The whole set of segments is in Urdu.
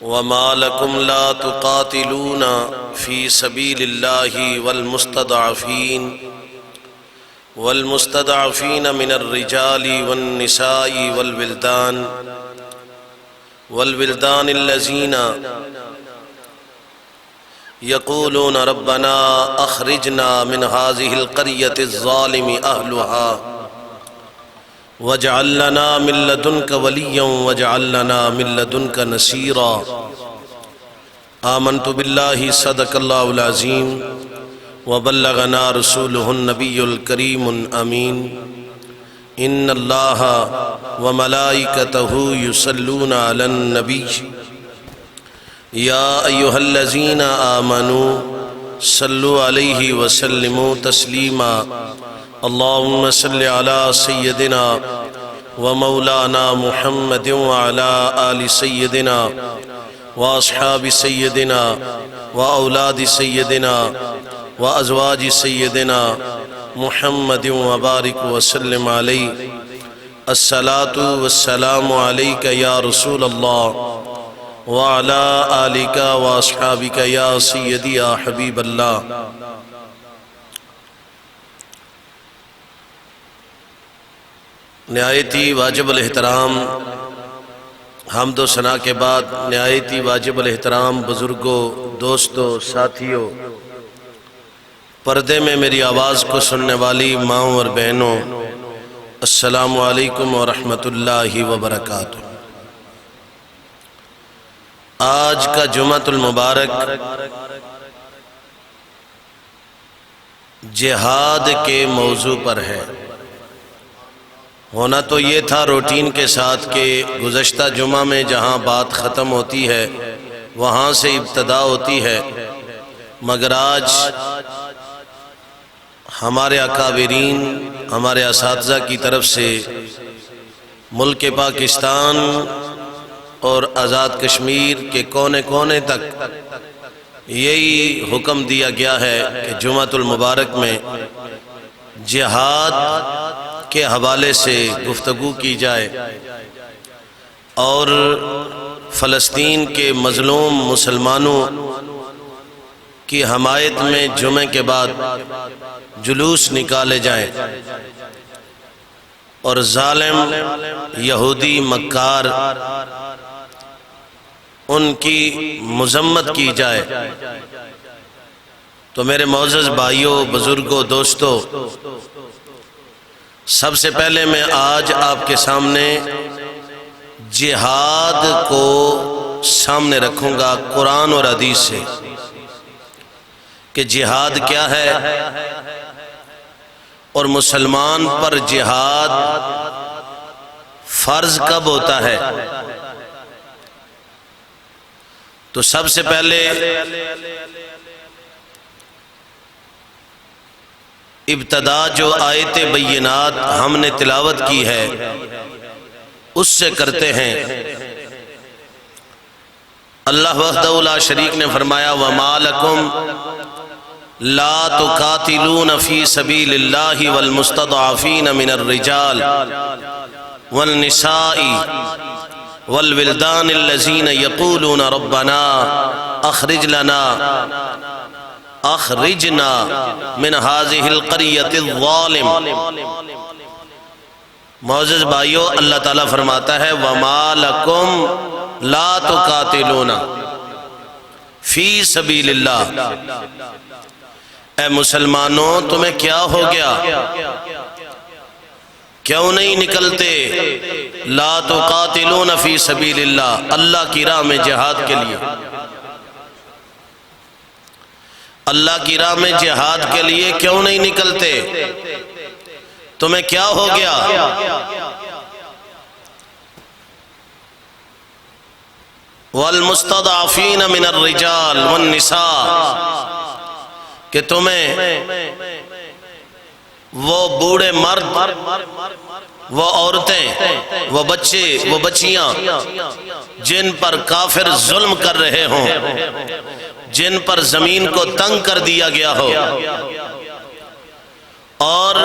وما لكم لا تقاتلون في سبيل الله والمستضعفين من الرجال والنساء والولدان الذين يقولون ربنا أخرجنا من هذه القرية الظالم أهلها واجعل لنا من لدنك وليا واجعل لنا من لدنك نصيرا آمنت بالله صدق الله العظيم وبلغنا رسوله النبي الكريم الأمين إن الله وملائكته يصلون على النبي يا أيها الذين آمنوا صلوا عليه وسلموا تسليما اللهم صل على سيدنا ومولانا محمد وعلى آل سيدنا وأصحاب سيدنا وأولاد سيدنا وأزواج سيدنا محمد وبارك وسلم عليه الصلاة والسلام عليك يا رسول الله وعلى آلك وأصحابك يا سيدي يا حبيب الله. نہایت ہی واجب الاحترام حمد و ثنا کے بعد نہایت ہی واجب الاحترام بزرگوں، دوستوں، ساتھیوں، پردے میں میری آواز کو سننے والی ماؤں اور بہنوں، السلام علیکم ورحمۃ اللہ وبرکاتہ۔ آج کا جمعۃ المبارک جہاد کے موضوع پر ہے۔ ہونا تو یہ تھا روٹین کے ساتھ کہ گزشتہ جمعہ میں جہاں بات ختم ہوتی ہے وہاں سے ابتدا ہوتی ہے، مگر آج ہمارے اکابرین، ہمارے اساتذہ کی طرف سے ملک پاکستان اور آزاد کشمیر کے کونے کونے تک یہی حکم دیا گیا ہے کہ جمعۃ المبارک میں جہاد کے حوالے سے گفتگو کی جائے اور فلسطین کے مظلوم مسلمانوں کی حمایت میں جمعے کے بعد جلوس نکالے جائیں اور ظالم یہودی مکار ان کی مذمت کی جائے۔ تو میرے معزز بھائیوں، بزرگوں، دوستوں، سب سے پہلے میں آج آپ کے سامنے جہاد کو سامنے رکھوں گا قرآن اور حدیث سے کہ جہاد کیا ہے اور مسلمان پر جہاد فرض کب ہوتا ہے۔ تو سب سے پہلے ابتدا جو آیت بینات ہم نے تلاوت کی ہے اس سے کرتے ہیں۔ اللہ وحدہ لا شریک نے فرمایا وَمَا لَكُمْ لَا تُقَاتِلُونَ فِي سَبِيلِ اللَّهِ وَالْمُسْتَضْعَفِينَ مِنَ الرِّجَالِ وَالنِّسَاءِ وَالْوِلْدَانِ الَّذِينَ يَقُولُونَ رَبَّنَا اخرجنا من هذه القرية الظالم۔ معزز بھائیو، اللہ تعالیٰ فرماتا ہے وَمَا لَكُمْ لَا تُقَاتِلُونَ فِي سَبِيلِ اللَّهِ، اے مسلمانوں تمہیں کیا ہو گیا، کیوں نہیں نکلتے لا تقاتلون فی سبیل اللہ، اللہ کی راہ میں جہاد کے لیے، اللہ کی راہ میں جہاد کے لیے کیوں نہیں نکلتے؟ تمہیں کیا ہو گیا؟ والمستضعفین من الرجال والنساء، کہ تمہیں وہ بوڑھے مرد، وہ عورتیں، وہ بچے، وہ بچیاں جن پر کافر ظلم کر رہے ہوں، جن پر زمین کو تنگ کر دیا گیا ہو، اور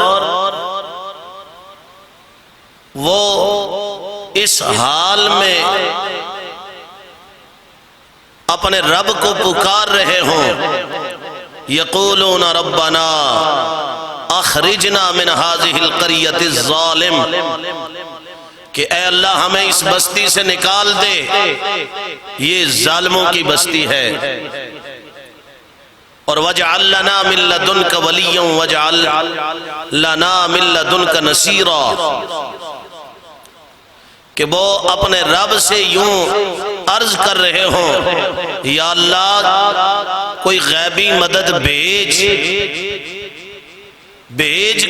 وہ اس حال میں اپنے رب کو پکار رہے ہوں، یقولون ربنا اخرجنا من هذه القرية الظالم، کہ اے اللہ ہمیں اس بستی سے نکال دے، یہ ظالموں کی بستی ہے، اور وَاجْعَلْ لَنَا مِن لَّدُنْكَ وَلِيًّا وَاجْعَلْ لَنَا مِن لَّدُنْكَ نَصِيرًا، کہ وہ اپنے رب سے یوں عرض کر رہے ہوں، یا اللہ کوئی غیبی مدد بھیج،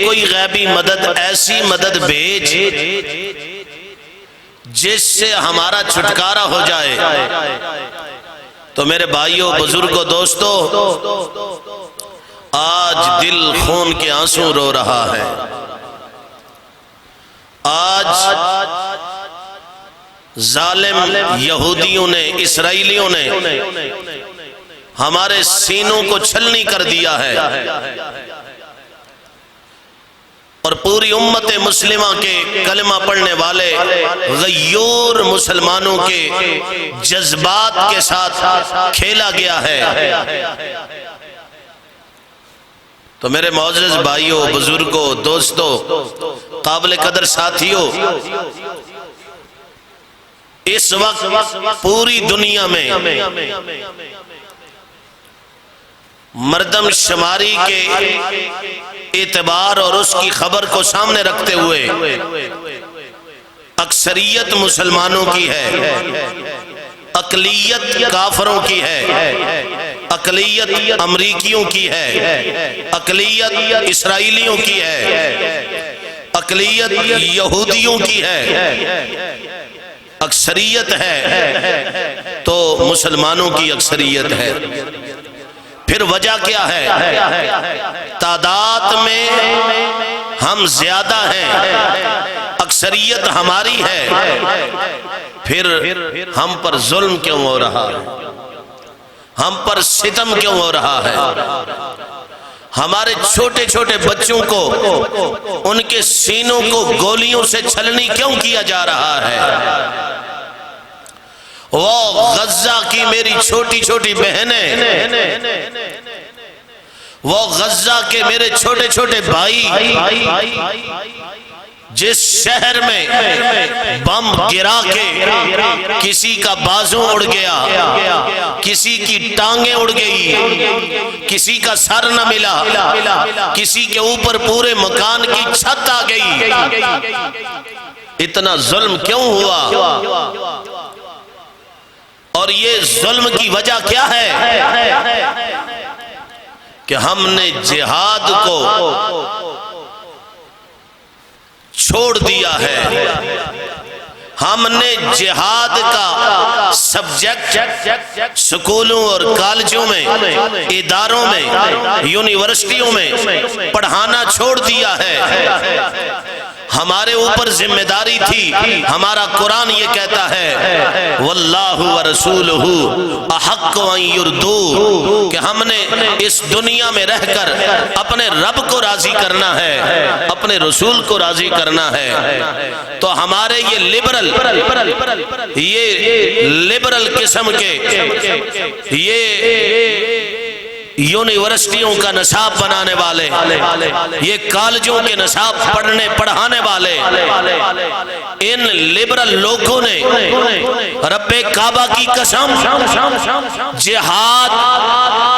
کوئی غیبی مدد، ایسی مدد بھیج جس سے ہمارا چھٹکارا ہو جائے۔ تو میرے بھائیوں، بزرگوں، دوستو، آج دل خون کے آنسو رو رہا ہے۔ آج ظالم یہودیوں نے، اسرائیلیوں نے ہمارے سینوں کو چھلنی کر دیا ہے، اور پوری امت مسلمہ کے کلمہ پڑھنے والے غیور مسلمانوں کے جذبات کے ساتھ کھیلا گیا ہے۔ تو میرے معزز بھائیوں، بزرگوں، دوستوں، قابل قدر ساتھیوں، اس وقت پوری دنیا میں مردم شماری کے اعتبار اور اس کی خبر کو سامنے رکھتے ہوئے اکثریت مسلمانوں کی ہے، اقلیت کافروں کی ہے، اقلیت امریکیوں کی ہے، اقلیت اسرائیلیوں کی ہے، اقلیت یہودیوں کی ہے، اکثریت ہے تو مسلمانوں کی اکثریت ہے۔ پھر وجہ کیا ہے؟ تعداد میں ہم زیادہ ہیں، اکثریت ہماری ہے، پھر ہم پر ظلم کیوں ہو رہا ہے؟ ہم پر ستم کیوں ہو رہا ہے؟ ہمارے چھوٹے چھوٹے بچوں کو، ان کے سینوں کو گولیوں سے چھلنی کیوں کیا جا رہا ہے؟ وہ غزہ کی میری چھوٹی چھوٹی بہنیں، وہ غزہ کے میرے چھوٹے چھوٹے بھائی، جس شہر میں بم گرا کے کسی کا بازو اڑ گیا، کسی کی ٹانگیں اڑ گئی، کسی کا سر نہ ملا، کسی کے اوپر پورے مکان کی چھت آ گئی، اتنا ظلم کیوں ہوا؟ اور یہ ظلم کی وجہ کیا ہے؟ کہ ہم نے جہاد کو چھوڑ دیا ہے، ہم نے جہاد کا سبجیکٹ سکولوں اور کالجوں میں، اداروں میں، یونیورسٹیوں میں پڑھانا چھوڑ دیا ہے۔ ہمارے اوپر ذمہ داری تھی، ہمارا قرآن یہ کہتا ہے واللہ ورسولہ احق ان یردوہ، کہ ہم نے اس دنیا میں رہ کر اپنے رب کو راضی کرنا ہے، اپنے رسول کو راضی کرنا ہے۔ تو ہمارے یہ لبرل قسم کے یہ یونیورسٹیوں کا نصاب بنانے والے، یہ کالجوں کے نصاب پڑھانے والے، ان لبرل لوگوں نے رب کعبہ کی قسم جہاد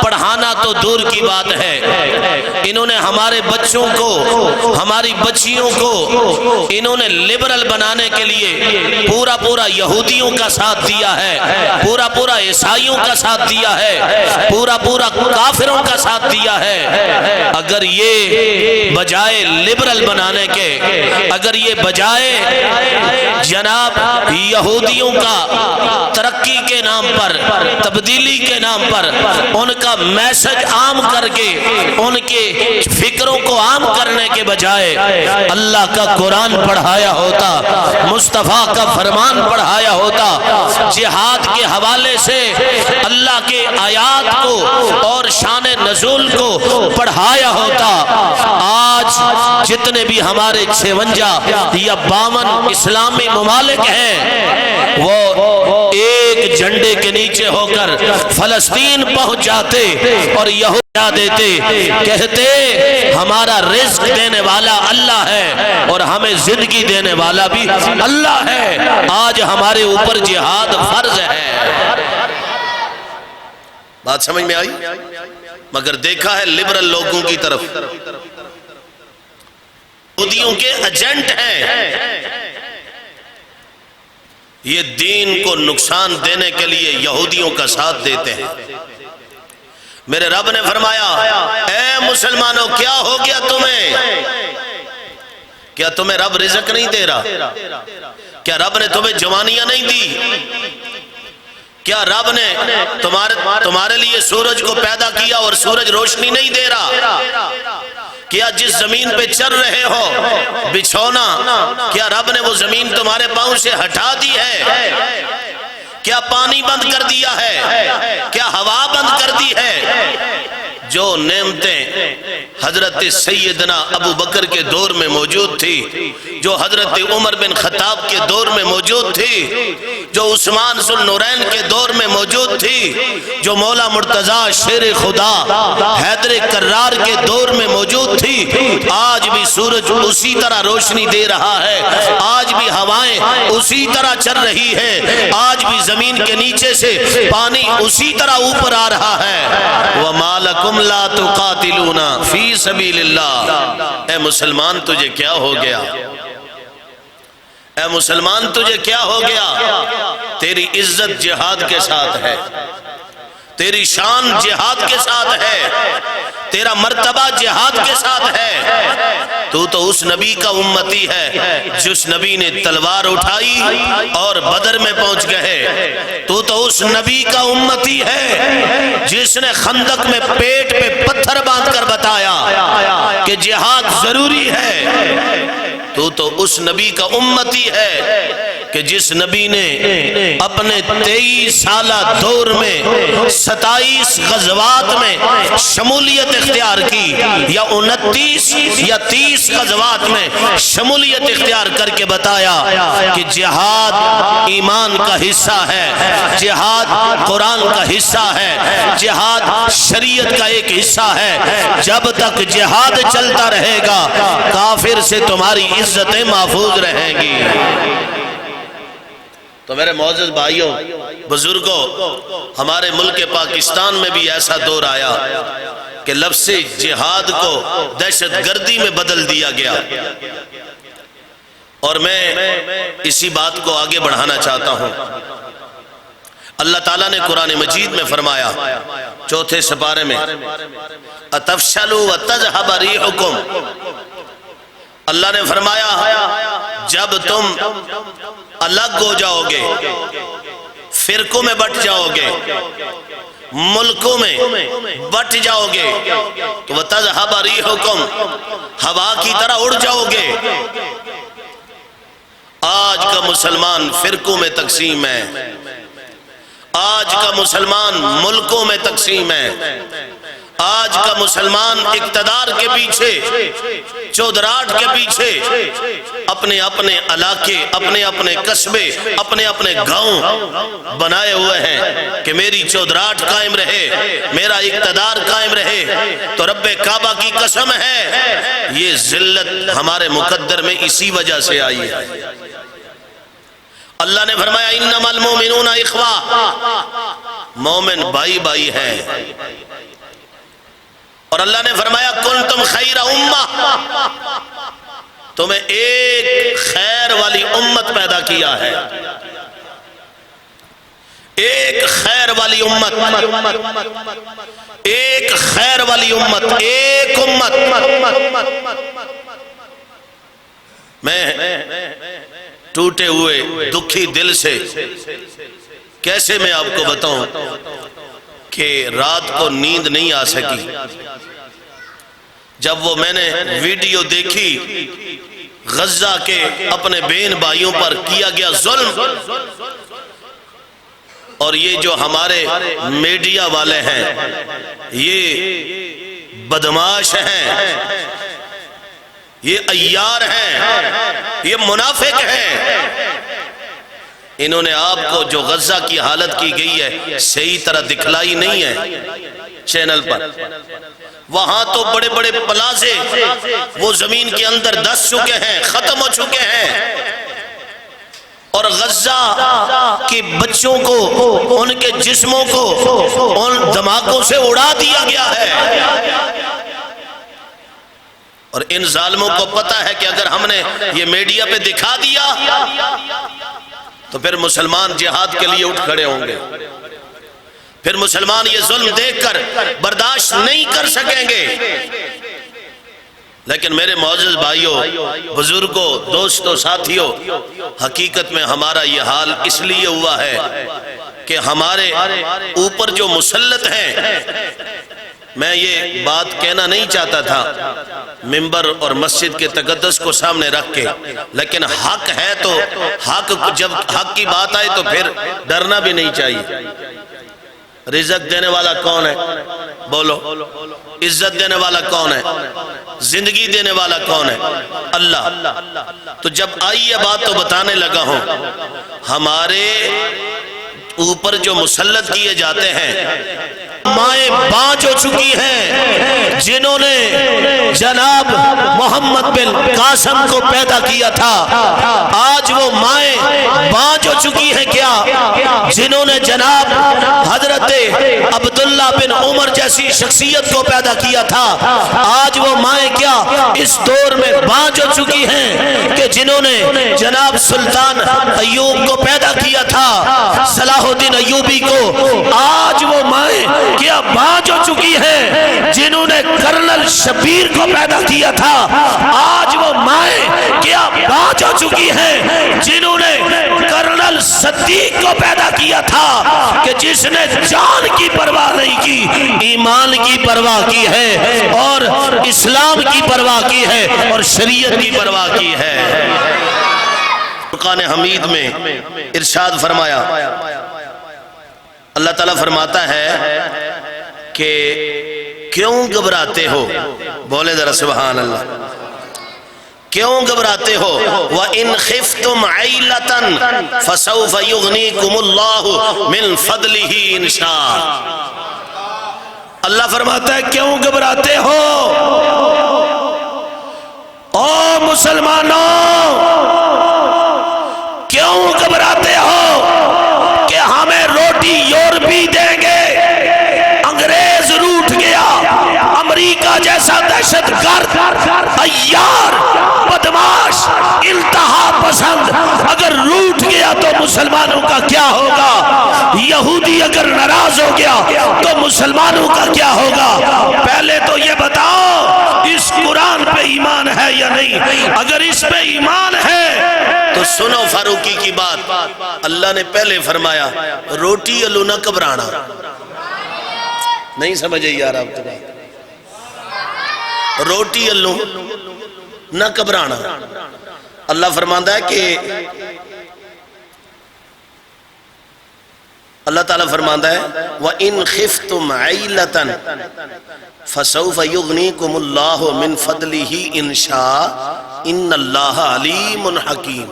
پڑھانا تو دور کی بات ہے، انہوں نے ہمارے بچوں کو، ہماری بچیوں کو انہوں نے لبرل بنانے کے لیے پورا یہودیوں کا ساتھ دیا ہے، پورا عیسائیوں کا ساتھ دیا ہے، پورا کافروں کا ساتھ دیا ہے۔ اگر یہ بجائے لبرل بنانے کے، اگر یہ بجائے جناب یہودیوں کا ترقی کے نام پر، تبدیلی کے نام پر ان کا میسج عام کر کے، ان کے فکروں کو عام کرنے کے بجائے اللہ کا قرآن پڑھایا ہوتا، مصطفیٰ کا فرمان پڑھایا ہوتا، جہاد کے حوالے سے اللہ کے آیات کو اور شان نزول کو پڑھایا ہوتا، آج جتنے بھی ہمارے 56 یا 52 اسلامی ممالک ہیں وہ ایک جھنڈے کے نیچے ہو کر فلسطین پہنچ جاتے اور یہودیہ دیتے، کہتے ہمارا رزق دینے والا اللہ ہے اور ہمیں زندگی دینے والا بھی اللہ ہے، آج ہمارے اوپر جہاد فرض ہے۔ بات سمجھ میں آئی؟ مگر دیکھا ہے لبرل لوگوں کی طرف، یہودیوں کے ایجنٹ ہیں، یہ دین کو نقصان دینے کے لیے یہودیوں کا ساتھ دیتے ہیں۔ میرے رب نے فرمایا اے مسلمانوں کیا ہو گیا تمہیں؟ کیا تمہیں رب رزق نہیں دے رہا؟ کیا رب نے تمہیں جوانیاں نہیں دی؟ کیا رب نے تمہارے لیے سورج کو پیدا کیا اور سورج روشنی نہیں دے رہا؟ کیا جس زمین پہ چل رہے ہو بچھونا، کیا رب نے وہ زمین تمہارے پاؤں سے ہٹا دی ہے؟ کیا پانی بند کر دیا ہے؟ کیا ہوا بند کر دی ہے؟ جو نعمتیں حضرت سیدنا ابو بکر کے دور میں موجود تھی، جو حضرت عمر بن خطاب کے دور میں موجود تھی، جو عثمان ذو النورین کے دور میں موجود تھی، جو مولا مرتضی شیر خدا حیدر کرار کے دور میں موجود تھی، آج بھی سورج اسی طرح روشنی دے رہا ہے، آج بھی ہوائیں اسی طرح چل رہی ہے، آج بھی زمین کے نیچے سے پانی اسی طرح اوپر آ رہا ہے۔ وَمَا لَكُمْ لَا تُقَاتِلُونَ فِي سَبِيلِ اللَّهِ۔ اے مسلمان تجھے کیا ہو گیا؟ اے مسلمان تجھے کیا ہو گیا؟ تیری عزت جہاد کے ساتھ ہے، تیری شان جہاد کے ساتھ ہے، تیرا مرتبہ جہاد کے ساتھ ہے۔ تو اس نبی کا امتی ہے جس نبی نے تلوار اٹھائی اور بدر میں پہنچ گئے۔ تو اس نبی کا امتی ہے جس نے خندق میں پیٹ پہ پتھر باندھ کر بتایا کہ جہاد ضروری ہے۔ تو اس نبی کا امتی ہے کہ جس نبی نے اپنے 23 سالہ دور میں 27 غزوات میں شمولیت اختیار کی، یا 29 یا 30 غزوات میں شمولیت اختیار کر کے بتایا کہ جہاد ایمان کا حصہ ہے، جہاد قرآن کا حصہ ہے، جہاد شریعت کا ایک حصہ ہے۔ جب تک جہاد چلتا رہے گا کافر سے تمہاری عزتیں محفوظ رہیں گی۔ تو میرے معزز بھائیوں بزرگوں، ہمارے ملک پاکستان میں بھی ایسا دور آیا کہ لفظ جہاد کو دہشت گردی میں بدل دیا گیا، اور میں اسی بات کو آگے بڑھانا چاہتا ہوں۔ اللہ تعالیٰ نے قرآن مجید میں فرمایا 4 سپارے میں اَتَفْشَلُوا وَتَذْهَبَ رِيحُكُمْ، اللہ نے فرمایا جب تم الگ ہو جاؤ گے، فرقوں میں بٹ جاؤ گے، ملکوں میں بٹ جاؤ گے، تو وَتَذْهَبَ رِيحُكُمْ، ہوا کی طرح اڑ جاؤ گے۔ آج کا مسلمان فرقوں میں تقسیم ہے، آج کا مسلمان ملکوں میں تقسیم ہے، آج کا مسلمان اقتدار کے پیچھے، چودراہٹ کے پیچھے اپنے اپنے علاقے، اپنے اپنے قصبے، اپنے اپنے گاؤں بنائے ہوئے ہیں کہ میری چودراہٹ قائم رہے، میرا اقتدار قائم رہے۔ تو رب کعبہ کی قسم ہے یہ ذلت ہمارے مقدر میں اسی وجہ سے آئی ہے۔ اللہ نے فرمایا انما المؤمنون اخوہ، مومن بھائی بھائی ہیں، اور اللہ نے فرمایا کنتم خیر امہ، تمہیں ایک خیر والی امت پیدا کیا ہے، ایک خیر والی امت، ایک خیر والی امت، ایک امت۔ میں ٹوٹے ہوئے دکھی دل سے کیسے میں آپ کو بتاؤں کہ رات کو نیند نہیں آ سکی جب وہ میں نے ویڈیو دیکھی غزہ کے اپنے بہن بھائیوں پر کیا گیا ظلم، اور یہ جو ہمارے میڈیا والے ہیں یہ بدماش ہیں، یہ عیار ہیں، یہ منافق ہیں، انہوں نے آپ کو جو غزہ کی حالت کی گئی ہے صحیح طرح دکھلائی نہیں ہے چینل پر. وہاں تو بڑے بڑے پلازے وہ زمین کے اندر دس چکے ہیں، ختم ہو چکے ہیں، اور غزہ کے بچوں کو، ان کے جسموں کو ان دھماکوں سے اڑا دیا گیا ہے. اور ان ظالموں کو پتہ ہے کہ اگر ہم نے یہ میڈیا پہ دکھا دیا تو پھر مسلمان جہاد کے لیے اٹھ کھڑے ہوں گے، پھر مسلمان یہ ظلم دیکھ کر برداشت نہیں کر سکیں گے. لیکن میرے معزز بھائیوں، بزرگوں، دوستوں، ساتھیوں، حقیقت میں ہمارا یہ حال اس لیے ہوا ہے کہ ہمارے اوپر جو مسلط ہیں، میں یہ بات کہنا نہیں چاہتا تھا منبر اور مسجد کے تقدس کو سامنے رکھ کے، لیکن حق ہے تو حق، جب حق کی بات آئے تو پھر ڈرنا بھی نہیں چاہیے. رزق دینے والا کون ہے؟ بولو. عزت دینے والا کون ہے؟ زندگی دینے والا کون ہے؟ اللہ. تو جب آئی یہ بات تو بتانے لگا ہوں، ہمارے اوپر جو مسلط کیے جاتے ہیں، مائیں بانج ہو چکی ہیں جنہوں نے جناب محمد بن قاسم کو پیدا کیا تھا. آج وہ مائیں بانج ہو چکی ہیں کیا جنہوں نے جناب حضرت عبداللہ بن عمر جیسی شخصیت کو پیدا کیا تھا. آج وہ مائیں کیا اس دور میں بانج ہو چکی ہیں کہ جنہوں نے جناب سلطان ایوب کو پیدا کیا تھا، صلاح الدین ایوبی کو. آج وہ مائیں کیا بانج ہو چکی ہیں جنہوں نے کرنل شبیر کو پیدا کیا تھا. آج وہ مائیں کیا بانج ہو چکی ہیں جنہوں نے کرنل صدیق کو پیدا کیا تھا کہ جس نے جان کی پرواہ نہیں کی، ایمان کی پرواہ کی ہے اور اسلام کی پرواہ کی ہے اور شریعت کی پرواہ کی ہے. فرقان حمید میں ارشاد فرمایا، اللہ تعالیٰ فرماتا ہے کہ کیوں گھبراتے ہو؟ بولے ذرا سبحان اللہ. کیوں گھبراتے ہو؟ وَإِنْ خِفْتُمْ عَيْلَةً فَسَوْفَ يُغْنِيكُمُ اللَّهُ مِنْ فَضْلِهِ إِنْ شَاءَ. اللہ فرماتا ہے کیوں گھبراتے ہو؟ او مسلمانوں، کیوں گھبراتے ہو کہ ہمیں روٹی یورپی دیں گے؟ انگریز روٹھ گیا، امریکہ جیسا دہشت گرد، عیار، بدماش، التہا پسند اگر روٹھ گیا تو مسلمانوں کا کیا ہوگا؟ یہودی اگر ناراض ہو گیا تو مسلمانوں کا کیا ہوگا؟ پہلے تو یہ بتاؤ اس قرآن پہ ایمان ہے یا نہیں؟ اگر اس پہ ایمان ہے تو سنو فاروقی کی بات. اللہ نے پہلے فرمایا روٹی الو نہ گھبرانا. نہیں سمجھے یار آپ تو بات؟ روٹی الو نہ گھبرانا. اللہ فرماتا ہے کہ اللہ تعالیٰ فرماتا ہے وَإِنْ خِفْتُمْ عَيْلَةً فَسَوْفَ يُغْنِيكُمُ اللَّهُ مِنْ فَضْلِهِ إِنْ شَاءَ إِنَّ اللَّهَ عَلِيمٌ حَكِيمٌ.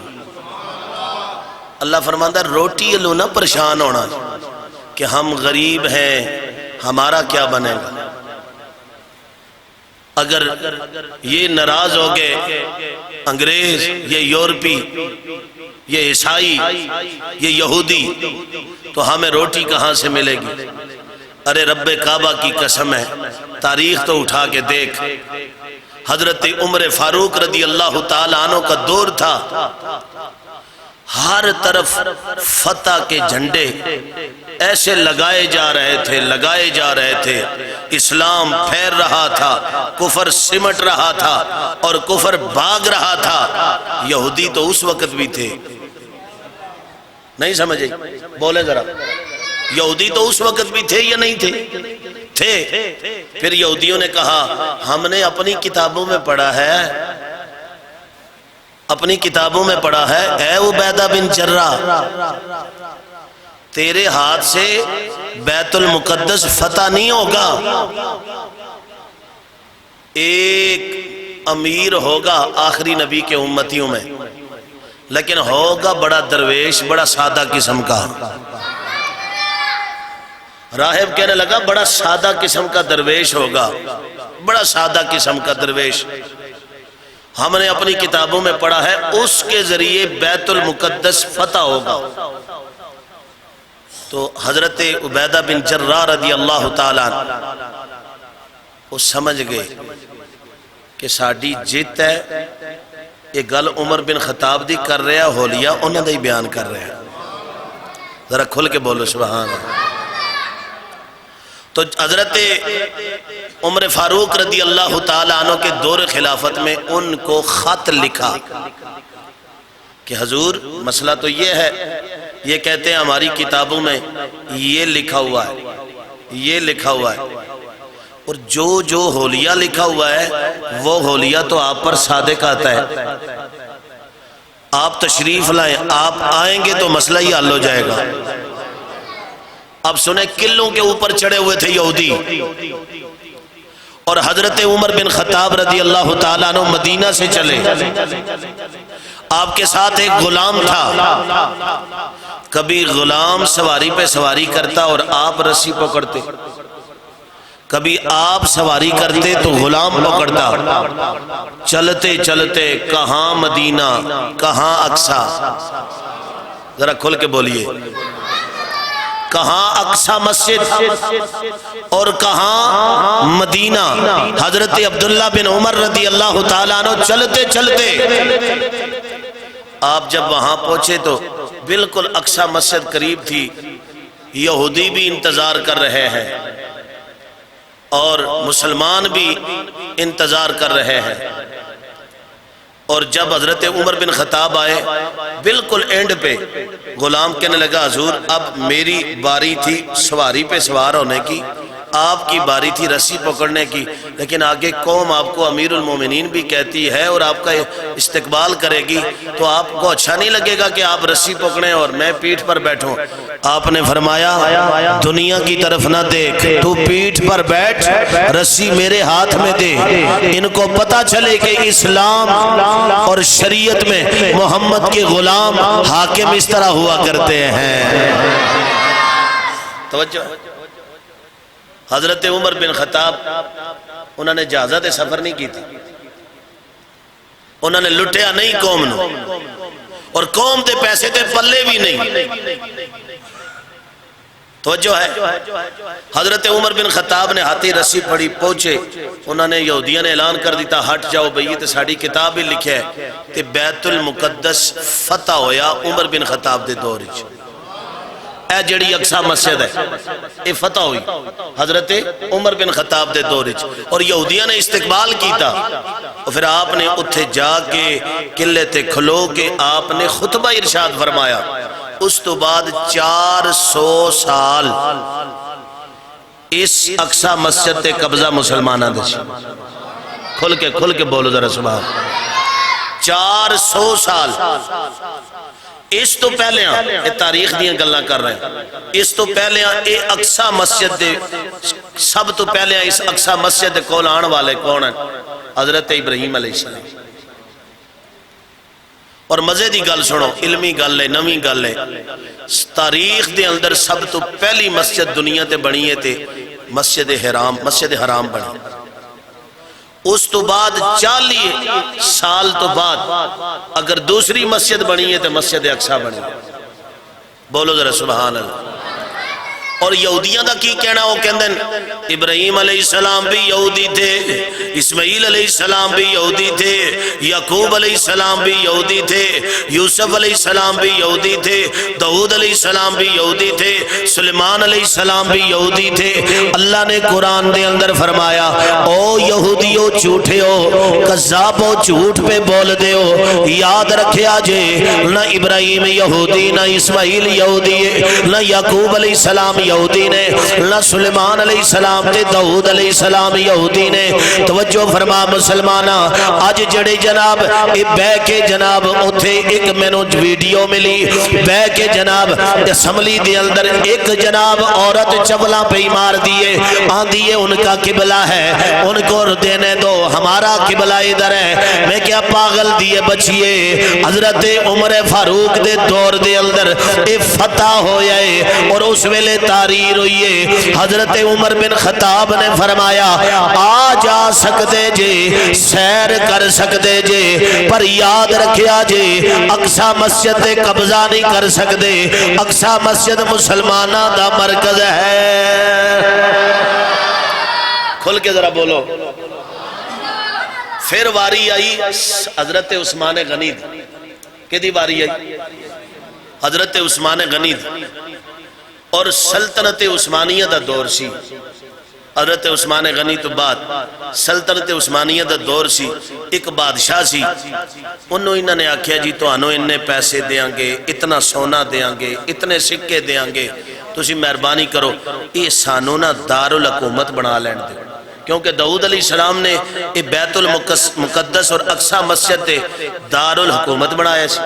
اللہ فرماتا ہے روٹی لو نہ پریشان ہونا کہ ہم غریب ہیں، ہمارا کیا بنے گا. اگر یہ ناراض ہو گئے انگریز، یہ یورپی، یہ عیسائی، یہ یہودی، تو ہمیں روٹی کہاں سے ملے گی؟ ارے رب کعبہ کی قسم ہے، تاریخ تو اٹھا کے دیکھ. حضرت عمر فاروق رضی اللہ تعالیٰ عنہ کا دور تھا، ہر طرف فتح کے جھنڈے ایسے لگائے جا رہے تھے. اسلام پھیر رہا تھا، کفر سمٹ رہا تھا اور کفر بھاگ رہا تھا. یہودی تو اس وقت بھی تھے. نہیں سمجھے؟ بولے ذرا. یہودی تو اس وقت بھی تھے یا نہیں تھے؟ پھر یہودیوں نے کہا ہم نے اپنی کتابوں میں پڑھا ہے، اپنی کتابوں میں پڑھا ہے اے عبیدہ بن جرہ، تیرے ہاتھ سے بیت المقدس فتح نہیں ہوگا. ایک امیر ہوگا آخری نبی کے امتیوں میں، لیکن ہوگا بڑا درویش، بڑا سادہ قسم کا۔ راہب کہنے لگا بڑا سادہ قسم کا درویش ہوگا، بڑا سادہ قسم کا درویش۔ ہم نے اپنی کتابوں میں پڑھا ہے اس کے ذریعے بیت المقدس فتح ہوگا۔ تو حضرت عبیدہ بن جراح رضی اللہ تعالیٰ عنہ وہ سمجھ گئے کہ ساڈی جیت ہے، یہ گل عمر بن خطاب دی کر رہا، ہولیا انہوں نے ہی بیان کر رہا۔ ذرا کھل کے بولو سبحان اللہ۔ تو حضرت عمر فاروق رضی اللہ تعالیٰ عنہ کے دور خلافت میں ان کو خط لکھا کہ حضور مسئلہ تو یہ ہے، یہ کہتے ہیں ہماری کتابوں میں یہ لکھا ہوا ہے، یہ لکھا ہوا ہے، اور جو حولیہ لکھا ہوا ہے وہ حولیہ تو آپ پر صادق آتا ہے، آپ تشریف لائیں، آپ آئیں گے تو مسئلہ ہی حل ہو جائے گا۔ اب سنیں قلوں کے اوپر چڑھے ہوئے تھے یہودی، اور حضرت عمر بن خطاب رضی اللہ تعالیٰ عنہ مدینہ سے چلے، آپ کے ساتھ ایک غلام تھا، کبھی غلام سواری پہ سواری کرتا اور آپ رسی پکڑتے، کبھی آپ سواری کرتے تو غلام پکڑتا، چلتے چلتے کہاں مدینہ کہاں اقصی، ذرا کھل کے بولیے، کہاں اقصی مسجد اور کہاں مدینہ۔ حضرت عبداللہ بن عمر رضی اللہ تعالیٰ عنہ چلتے چلتے آپ جب وہاں پہنچے تو بالکل اقصی مسجد قریب تھی، یہودی بھی انتظار کر رہے ہیں اور مسلمان بھی انتظار کر رہے ہیں، اور جب حضرت عمر بن خطاب آئے بالکل اینڈ پہ، غلام کہنے لگا حضور اب میری باری تھی سواری پہ سوار ہونے کی، آپ کی باری تھی رسی پکڑنے کی، لیکن آگے قوم آپ کو امیر المومنین بھی کہتی ہے اور آپ کا استقبال کرے گی، تو آپ کو اچھا نہیں لگے گا کہ آپ رسی پکڑیں اور میں پیٹھ پر بیٹھوں۔ آپ نے فرمایا دنیا کی طرف نہ دیکھ، تو پیٹھ پر بیٹھ، رسی میرے ہاتھ میں دے، ان کو پتا چلے کہ اسلام اور شریعت میں محمد کے غلام حاکم اس طرح ہوا کرتے ہیں۔ توجہ، حضرت عمر بن خطاب انہوں نے اجازت سفر نہیں کی تھی، انہوں نے لٹیا نہیں قوم نو، اور قوم دے پیسے تے پلے بھی نہیں۔ توجہ ہے، حضرت عمر بن خطاب نے ہاتھی رسی پڑی، پہنچے، انہوں نے یہودیاں نے اعلان کر دیتا ہٹ جاؤ بھئی، تے ساڑی کتاب بھی لکھے ہے کہ بیت المقدس فتح ہویا عمر بن خطاب دے دور وچ۔ اے جڑی اقصی مسجد ہے یہ فتح ہوئی حضرت عمر بن خطاب دے دور وچ، اور یہودیاں نے استقبال کیتا، اور پھر آپ نے اتھے جا کے قلعے تے کھلو کے آپ نے خطبہ ارشاد فرمایا۔ اس تو بعد 400 سال اس اقصی مسجد تے قبضہ مسلمانہ دے سے، کھل کے بولو ذرا سبحان، 400 سال۔ اس تو پہلے یہ تاریخ دیاں گلاں کر رہے ہیں، اس تو پہلے یہ اقصی مسجد دے سب تو پہلے اس اقصی مسجد دے کول آن والے کون ہیں؟ حضرت ابراہیم علیہ السلام۔ اور مزے دی گل سنو، علمی گل ہے، نویں گل ہے، تاریخ دے اندر سب تو پہلی مسجد دنیا تے بنی ہے تے مسجد حرام بنی، اس تو بعد 40 سال تو بعد اگر دوسری مسجد بنی ہے تو مسجد اقصی بنی، بولو ذرا سبحان اللہ۔ اور یہودیاں دا کی کہنا، وہ کہندے ابراہیم علیہ السلام بھی یہودی تھے، اسماعیل علیہ السلام بھی یہودی تھے، یعقوب علیہ السلام بھی یہودی تھے، یوسف علیہ السلام بھی یہودی تھے، داؤد علیہ السلام بھی یہودی تھے، سلیمان علیہ السلام بھی یہودی تھے۔ اللہ نے قرآن دے اندر فرمایا او یہودیو جھوٹے ہو، کذابو، جھوٹ پہ بول دے ہو، یاد رکھیا جے نہ ابراہیم یہودی، نہ اسماعیل یہودی، نہ یعقوب علیہ السلام یہودی، یہودی نے، نہ سلیمان علیہ السلام تے داؤد علیہ السلام یہودی نے۔ توجہ فرما مسلمانہ، آج جڑے جناب بہ کے جناب اتھے ایک مینوں ویڈیو ملی، بہ کے جناب اسمبلی دے اندر ایک جناب عورت چولا پہ مار دیے، آندھی ہے ان کا قبلہ ہے، ان کو دینے دو، ہمارا قبلہ ادھر ہے۔ میں کیا پاگل دیے بچیے، حضرت عمر فاروق دے دور دے اندر اے فتح ہوئے اور اس ویلے تحریر ہوئیے۔ حضرت عمر بن خطاب نے فرمایا آ جا سکتے جے، سیر کر سکتے جے، پر یاد رکھیا جے اقصی مسجد تے قبضہ نہیں کر سکتے، اقصی مسجد مسلمانہ دا مرکز ہے۔ کھل کے ذرا بولو۔ پھر واری آئی حضرت عثمان غنی، کدی واری آئی؟ حضرت عثمان غنی اور سلطنت عثمانیہ دا دور سی۔ حضرت عثمان غنی تو بعد سلطنت عثمانیہ دا دور سی، ایک بادشاہ سی، انہوں انہوں نے آکھیا جی تو انہوں اننے پیسے دیاں گے، اتنا سونا دیاں گے، اتنے سکے دیاں گے، تو اسی مہربانی کرو یہ سانونا دارالحکومت بنا لین دے، کیونکہ داؤد علیہ السلام نے یہ بیت المقدس اور اقصی مسجد دے دارالحکومت بنایا سی،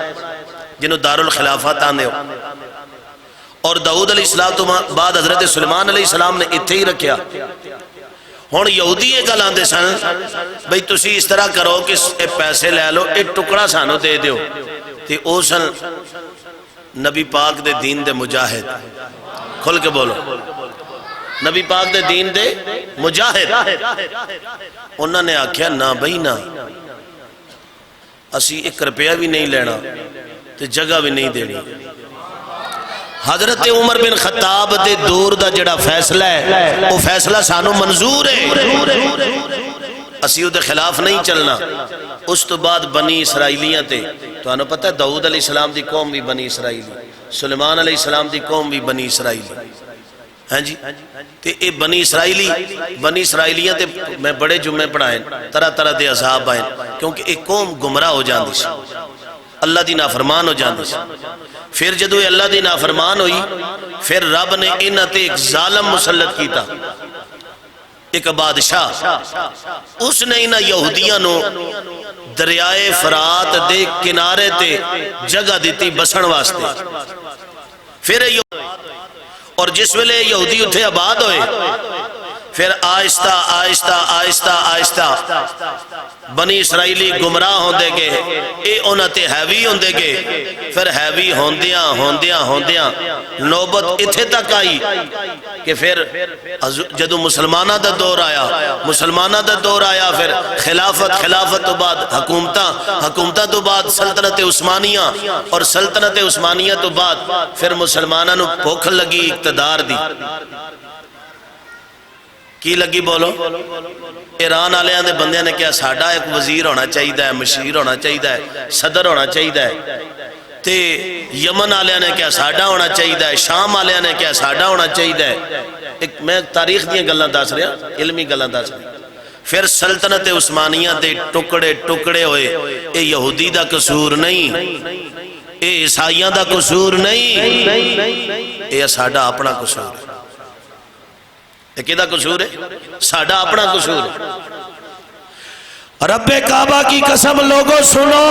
جنہوں دارالخلافت آندے ہو، اور داؤد علیہ السلام تو بعد حضرت سلیمان علیہ السلام نے اتھے ہی رکھیا۔ ہون یہودی یہ گل آندے سن بھئی تسی اس طرح کرو کہ پیسے لے لو، ایک ٹکڑا سانو دے دیو، تے او سن نبی پاک دے دین دے مجاہد، کھل کے بولو، نبی پاک دے دین دے مجاہد۔ انہوں نے آکھیا نا بھئی نا، اسی 1 روپیہ بھی نہیں لینا تے جگہ بھی نہیں دینی۔ حضرت عمر بن خطاب دے دور دا جڑا فیصلہ ہے وہ فیصلہ سانو منظور ہے، اسی دے خلاف نہیں چلنا۔ اس تو بعد بنی اسرائیلیاں تے تو انہوں پتہ ہے داؤد علیہ السلام دی قوم بھی بنی اسرائیلی، سلیمان علیہ السلام دی قوم بھی بنی اسرائیلی، ہاں جی، تے اے بنی اسرائیلیاں تے میں بڑے جمعے پڑھائیں، طرح طرح دے عذاب آئیں، کیونکہ ایک قوم گمراہ ہو جاندی سی، اللہ دی نافرمان ہو جاندی سی۔ پھر جدو اللہ دی نافرمان ہوئی، پھر رب نے انہاں تے ایک ظالم مسلط کیتا، ایک بادشاہ، اس نے انہاں یہودیاں نو دریائے فرات دے کنارے تے جگہ دیتی بسن واسطے۔ پھر اور جس ویلے یہودی اتھے آباد ہوئے، پھر آہستہ آہستہ آہستہ آہستہ بنی اسرائیلی گمراہ ہوندے گے، اے انہاں تے ہیوی ہوندے گے، پھر ہیوی ہوندیاں نوبت اتھے تک آئی کہ پھر جدو مسلمانہ دا دور آیا، پھر خلافت تو بعد حکومتہ تو بعد سلطنت عثمانیہ، اور سلطنت عثمانیہ تو بعد پھر مسلمانہ نو بھوک لگی اقتدار دی، کی لگی بولو؟ ایران آلیاں دے بندیاں نے کیا ساڑھا ایک وزیر ہونا چاہیدہ ہے، مشیر ہونا چاہیدہ ہے، صدر ہونا چاہیدہ ہے، تے یمن آلیاں نے کیا ساڑھا ہونا چاہیدہ ہے، شام آلیاں نے کیا ساڑھا ہونا چاہیدہ ہے۔ میں تاریخ دیاں گلاں دس رہا، علمی گلاں دس رہا۔ پھر سلطنت عثمانیہ دے ٹکڑے ہوئے، اے یہودی دا قصور نہیں، اے عیسائیاں دا قصور نہیں، اے ساڑھا اپنا قصور ہے۔ ایک کدھا قصور ہے؟ ساڑھا اپنا قصور ہے۔ رب کعبہ کی قسم لوگوں سنو،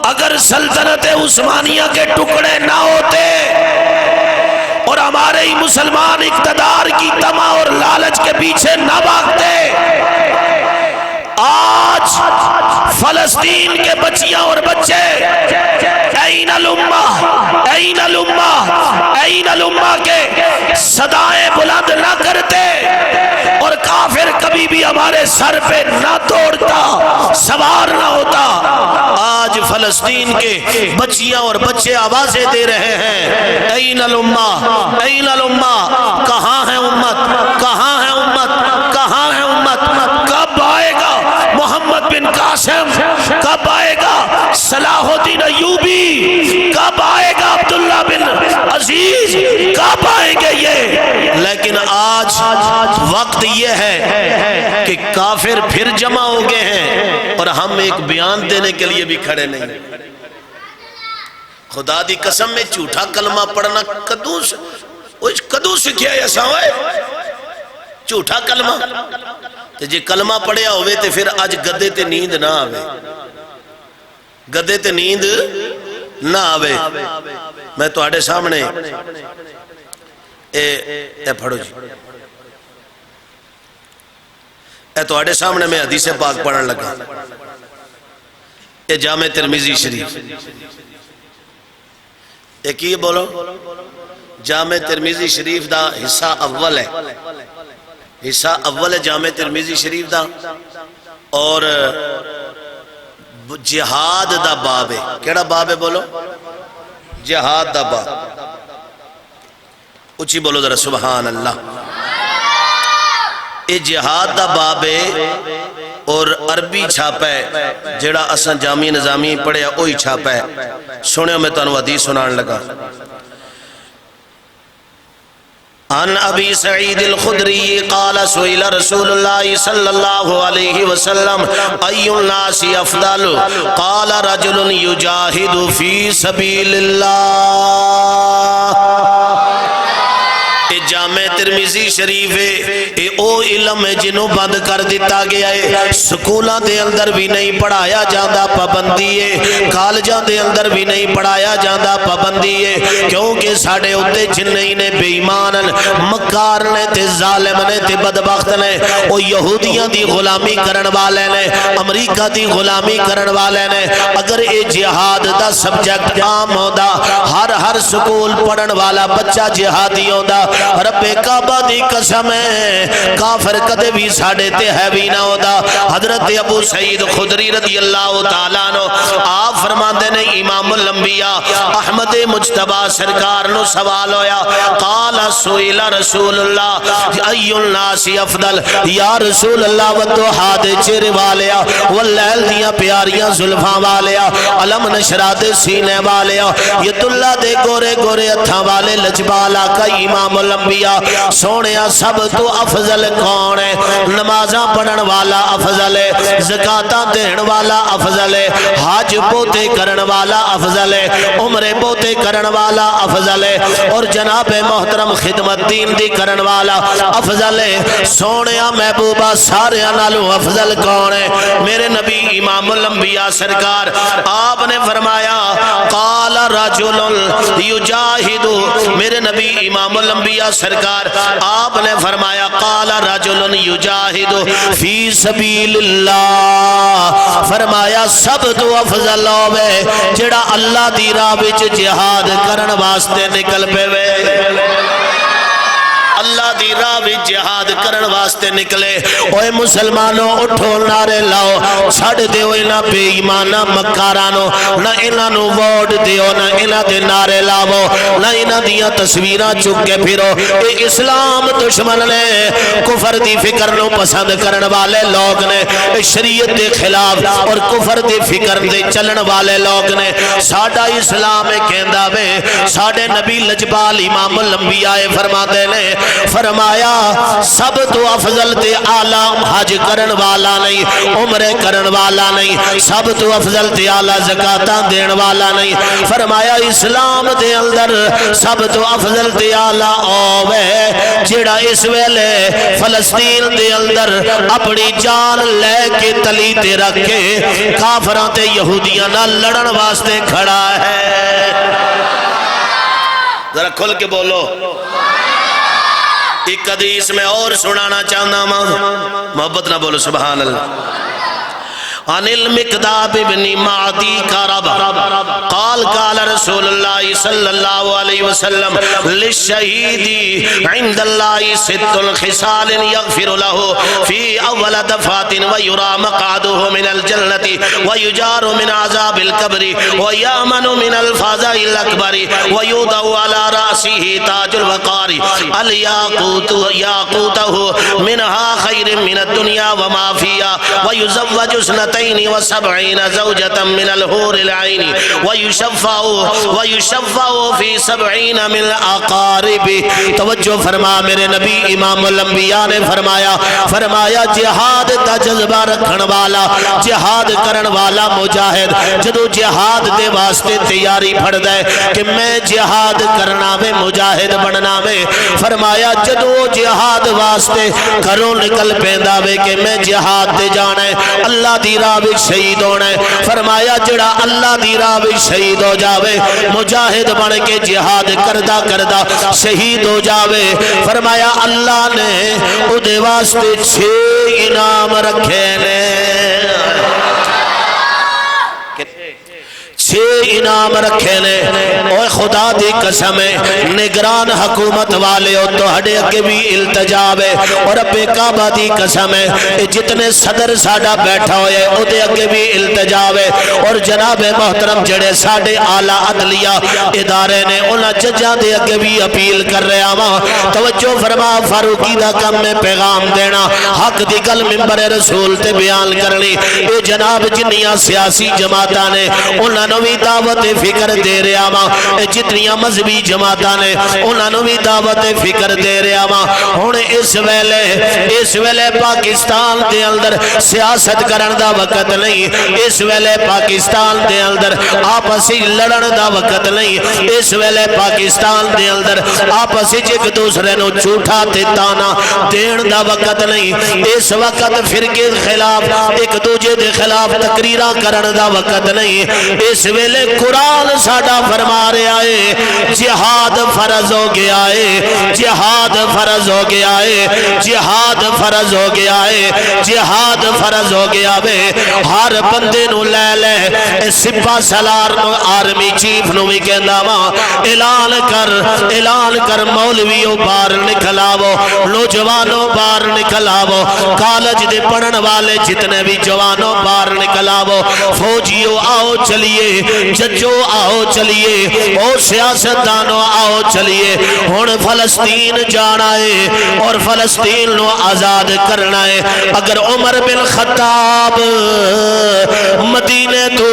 اگر سلطنت عثمانیہ کے ٹکڑے نہ ہوتے اور ہمارے ہی مسلمان اقتدار کی طمع اور لالچ کے پیچھے نہ بھاگتے، آج فلسطین کے بچیاں اور بچے این الامہ کے صدائیں بلند نہ کرتے، اور کافر کبھی بھی ہمارے سر پہ نہ توڑتا، سوار نہ ہوتا۔ آج فلسطین کے بچیاں اور بچے آوازیں دے رہے ہیں، این الامہ، کہاں ہے امت، کہاں ہے امت، کہاں ہے امت؟ کب آئے گا محمد بن قاسم؟ کب آئے گا صلاح الدین ایوبی؟ کب آئے گا عبداللہ بن عزیز؟ کب آئیں گے یہ؟ لیکن آج وقت یہ ہے کہ کافر پھر جمع ہو گئے ہیں اور ہم ایک بیان دینے کے لیے بھی کھڑے نہیں۔ خدا دی قسم میں جھوٹا کلمہ پڑھنا کدوں سکھیا ہے ایسا ہوئے جھوٹا کلمہ تے جے کلمہ پڑھیا ہوئے تے پھر آج گدے تے نیند نہ آوے گدے تے نیند نہ آوے میں تو آڑے سامنے اے پڑھو جی اے تو آڑے سامنے میں حدیث پاک پڑھن لگا اے جامع ترمذی شریف ایک یہ بولو جامع ترمذی شریف دا حصہ اول ہے حصہ اول ہے جامع ترمذی شریف دا اور جہاد دا باب ہے کیڑا باب ہے بولو جہاد دا باب اچھی بولو ذرا سبحان اللہ اے جہاد دا باب ہے اور عربی چھاپا ہے جیڑا اساں جامعہ نظامی پڑھیا وہی چھاپا ہے سنو میں تانوں حدیث سنان لگا عن ابی سعید الخدری قال سئل رسول اللہ صلی اللہ علیہ وسلم ای الناس افضل قال رجل یجاہد فی سبیل اللہ جامع ترمذی شریف ہے او علم ہے جنہوں بند کر دیتا گیا ہے سکولہ دے اندر بھی نہیں پڑھایا جاندہ پابندی ہے کالجہ دے اندر بھی نہیں پڑھایا جاندہ پابندی ہے کیونکہ ساڑھے ہوتے جنہی نے بے ایمان مکار نے تے ظالم نے تے بدبخت نے او یہودیاں دی غلامی کرن والے نے امریکہ دی غلامی کرن والے نے اگر اے جہاد دا سبجیکٹ عام ہوندہ ہر سکول پڑھن والا بچہ جہادی ہوندہ رب کعبہ دی قسم ہے کافر کدے بھی ساڑے تے ہے بھی نہ ہوتا حضرت ابو سعید خدری رضی اللہ تعالیٰ عنہ آپ فرماندے نے امام الانبیاء احمد مجتبہ سرکار نو سوال ہویا قال سئل رسول اللہ ای الناس افضل یا رسول اللہ والضحیٰ دے چہرے والیا واللیل دیاں پیاریاں زلفاں والیا علم نشرہ دے سینے والیا ید اللہ دے گورے گورے اتھاں والے لجبالا کا امام الانبیاء سونیا سب تو افضل کون ہے نمازاں پڑھن والا افضل ہے زکاتاں دین والا افضل ہے حج پوتے کرن والا افضل ہے عمرے پوتے کرن والا افضل ہے اور جناب محترم خدمت دین دی کرن والا افضل ہے سونیا محبوبہ سارے نالوں افضل کون ہے میرے نبی امام الانبیاء سرکار آپ نے فرمایا قال رجل یجاہد میرے نبی امام الانبیاء سرکار آپ نے فرمایا قال رجل یجاہد فی سبیل اللہ فرمایا سب تو افضل ہوئے جڑا اللہ دی راہ وچ جہاد کرن واسطے نکل پے وے اللہ دی راہ بھی جہاد کرن واسطے نکلے اوے مسلمانوں اٹھو نعرے لاؤ چھڑ دیو انہاں بے ایمانہ مکارانو نہ انہاں نو ووٹ دیو نہ انہاں دے نعرے لاؤ نہ انہاں دیاں تصویراں چک کے پھرو اے اسلام دشمن نے کفر دی فکر نو پسند کرن والے لوگ نے اے شریعت دے خلاف اور کفر دی فکر دے چلن والے لوگ نے ساڈا اسلام کہندا وے ساڈے نبی لجپال امام الانبیاء فرماتے نے فرمایا سب تو افضل تے اعلیٰ حج کرن والا نہیں عمرے کرن والا نہیں سب تو افضل تے اعلیٰ زکاتاں دین والا نہیں فرمایا اسلام دے اندر سب تو افضل تے اعلیٰ اوے جڑا اس ویلے فلسطین دے اندر اپنی جان لے کے تلی تے رکھ کے کافراں تے یہودیاں نہ لڑن واسطے کھڑا ہے ذرا کھل کے بولو ایک حدیث میں اور سنانا چاہنا محبت نہ بولو سبحان اللہ عن المقداد بن معدی کرب قال قال رسول اللہ صلی اللہ علیہ وسلم للشہید عند اللہ ست خصال یغفر له فی اول دفعات ویرا مقعده من الجنة ویجار من عذاب القبر ویامن من الفضاء الاکبر ویوضع على رأسه تاج الوقار البخاري ياقوته منها خير من الدنيا وما فيها ويزوج 72 زوجة من الحور العين ويشفع في 70 من الأقارب. توجہ فرما میرے نبی امام الانبیاء نے فرمایا جہاد دا جذبہ رکھن والا، جہاد کرن والا مجاہد جدو جہاد دے واسطے تیاری پھڑ دے کہ میں جہاد کرنا میں مجاہد بننا میں، فرمایا جدو جہاد واسطے گھروں نکل پیندا وے کہ میں جہاد دے جانا ہے، اللہ دی راہ وچ شہید ہونا ہے، فرمایا جڑا اللہ دی راہ وچ شہید ہو جاوے مجاہد بن کے جہاد کردہ شہید ہو جاوے، فرمایا اللہ نے او دے واسطے 6 انعام رکھے نے، 6 انعام رکھے نے۔ اوہ خدا دی قسم ہے نگران حکومت والے ہو تو ہڈے اگے بھی التجاوے، اور رب کعبہ دی قسم ہے جتنے صدر ساڑا بیٹھا ہوئے او دے اگے بھی التجاوے، اور جناب محترم جڑے ساڑے اعلیٰ عدلیہ ادارے نے انہاں ججاں دے اگے بھی اپیل کر رہے آواں، توجہ فرما فاروقی دا کم میں پیغام دینا، حق دی گل منبر رسول تے بیان کرنی، اے جناب جنیاں سیاسی جماعتاں نے انہاں نو بھی دعوت فکر دے رہا ماں، جتنیاں مذہبی جماعتاں نے انہاں نو بھی دعوت فکر دے رہا ماں۔ ہن اس ویلے پاکستان دے اندر سیاست کرن دا وقت نہیں، اس ویلے پاکستان دے اندر آپسی لڑن دا وقت نہیں، اس ویلے پاکستان دے اندر آپسی ایک دوسرے نو جھوٹا تے تانا دین دا وقت نہیں، اس وقت فرقے خلاف ایک دوجے دے خلاف تقریراں کرن دا وقت نہیں، اس ویلے قرآن ساڑا فرما رہا ہے جہاد فرض ہو گیا ہے، جہاد فرض ہو گیا ہے، جہاد فرض ہو گیا ہے، جہاد فرض ہو گیا ہے، ہر بندے نو لے سپاہ سالار نو آرمی چیف نو بھی کہندا وا اعلان کر مولویوں باہر نکلاو، نوجوانوں باہر نکلاو، کالج دے پڑھن والے جتنے بھی جوانوں باہر نکلاو، فوجیوں آؤ چلیے، ججو آؤ چلیے، اور سیاستدانوں آؤ چلیے، ہن فلسطین جانا ہے اور فلسطین نو آزاد کرنا ہے۔ اگر عمر بن خطاب مدینے تو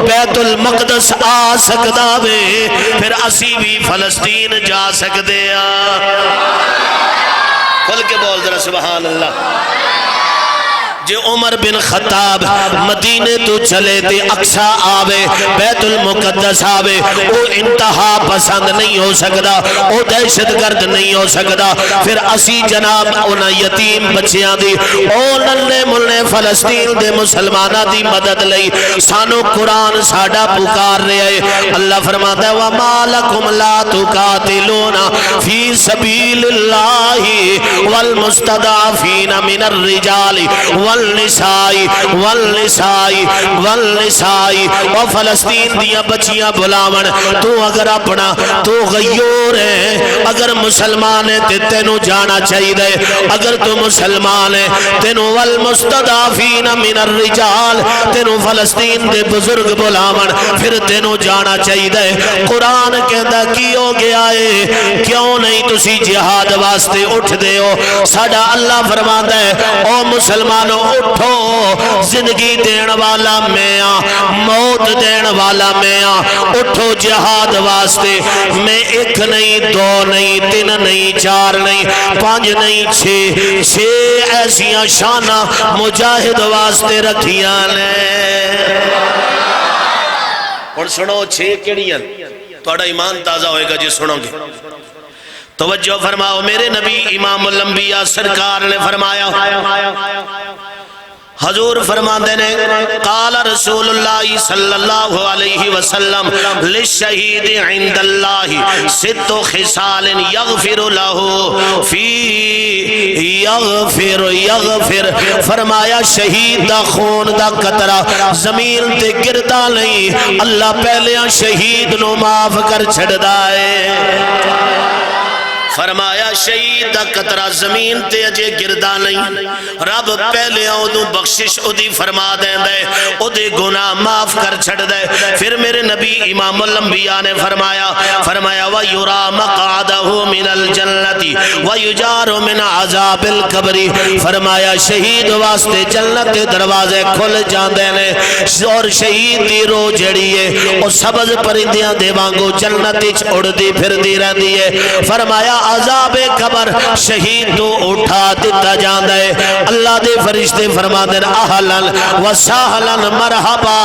بیت المقدس آ سکدا وے پھر اسی بھی فلسطین جا سکدے ہاں۔ کھل کے بول ذرا سبحان اللہ۔ جے عمر بن خطاب مدینے تو چلے تے اقصا آوے بیت المقدس آوے، او انتہا پسند نہیں ہو سکدا، او دہشت گرد نہیں ہو سکدا، پھر اسی جناب انہاں یتیم بچیاں دی او ننے ملنے فلسطین دے مسلمانہ دی مدد لئی سانو قرآن ساڑا پکار رہے ہیں۔ اللہ فرماتا ہے وَمَا لَكُمْ لَا تُقَاتِلُونَ فِي سَبِيلِ اللَّهِ وَالْمُسْتَضَعَفِينَ مِنَ الرِّجَالِ والنساء و فلسطین دیا بچیاں بلاون تو اگر اپنا تو غیور ہے، اگر مسلمان ہے تینو جانا چاہی دے، اگر تو مسلمان ہے تینو والمستضعفین من الرجال تینو فلسطین دے بزرگ بلاون پھر تینو جانا چاہی دے۔ قرآن کہندا کی ہو گیا ہے کیوں نہیں تسی جہاد واسطے اٹھ دے ہو؟ ساڑا اللہ فرماتا ہے او مسلمانوں اٹھو، زندگی دین والا میں آں، موت دین والا میں آں، اٹھو جہاد واسطے۔ میں 1 نہیں 2 نہیں 3 نہیں 4 نہیں 5 نہیں 6 ایسیاں شانہ مجاہد واسطے رکھیاں نے۔ اور سنو 6 کیڑیاں توڑا ایمان تازہ ہوئے گا جی سنو گے۔ توجہ فرماؤ میرے نبی امام الانبیاء سرکار نے فرمایا، حضور فرماتے نے قال رسول اللہ صلی اللہ علیہ وسلم للشہید عند اللہ 6 خصال یغفر له فی یغفر فرمایا شہید دا خون دا قطرہ زمین تے گردا نہیں، اللہ پہلے شہید نو معاف کر چھڑ دائے۔ فرمایا شہید دا قطرہ زمین تے اجے گردا نہیں، رب پہلے اودوں بخشش اودی فرما دیں دے، اودے گناہ معاف کر چھڑ دے۔ پھر میرے نبی امام الانبیاء نے فرمایا وَيُرَى مَقْعَدَهُ مِنَ الْجَنَّةِ وَيُجَارُ مِنْ عَذَابِ الْقَبْرِ، فرمایا شہید واسطے جنت دے دروازے کھل جاندے نے، اور شہید دی روح جڑی ہے او سبز پرندیاں دے وانگو جنت وچ اڑدی پھردی رہندی ہے۔ فرمایا عذاب قبر شہید تو اٹھا دیتا جاندا ہے، اللہ دے فرشتے فرماندے اہلا و سہلا مرحبا،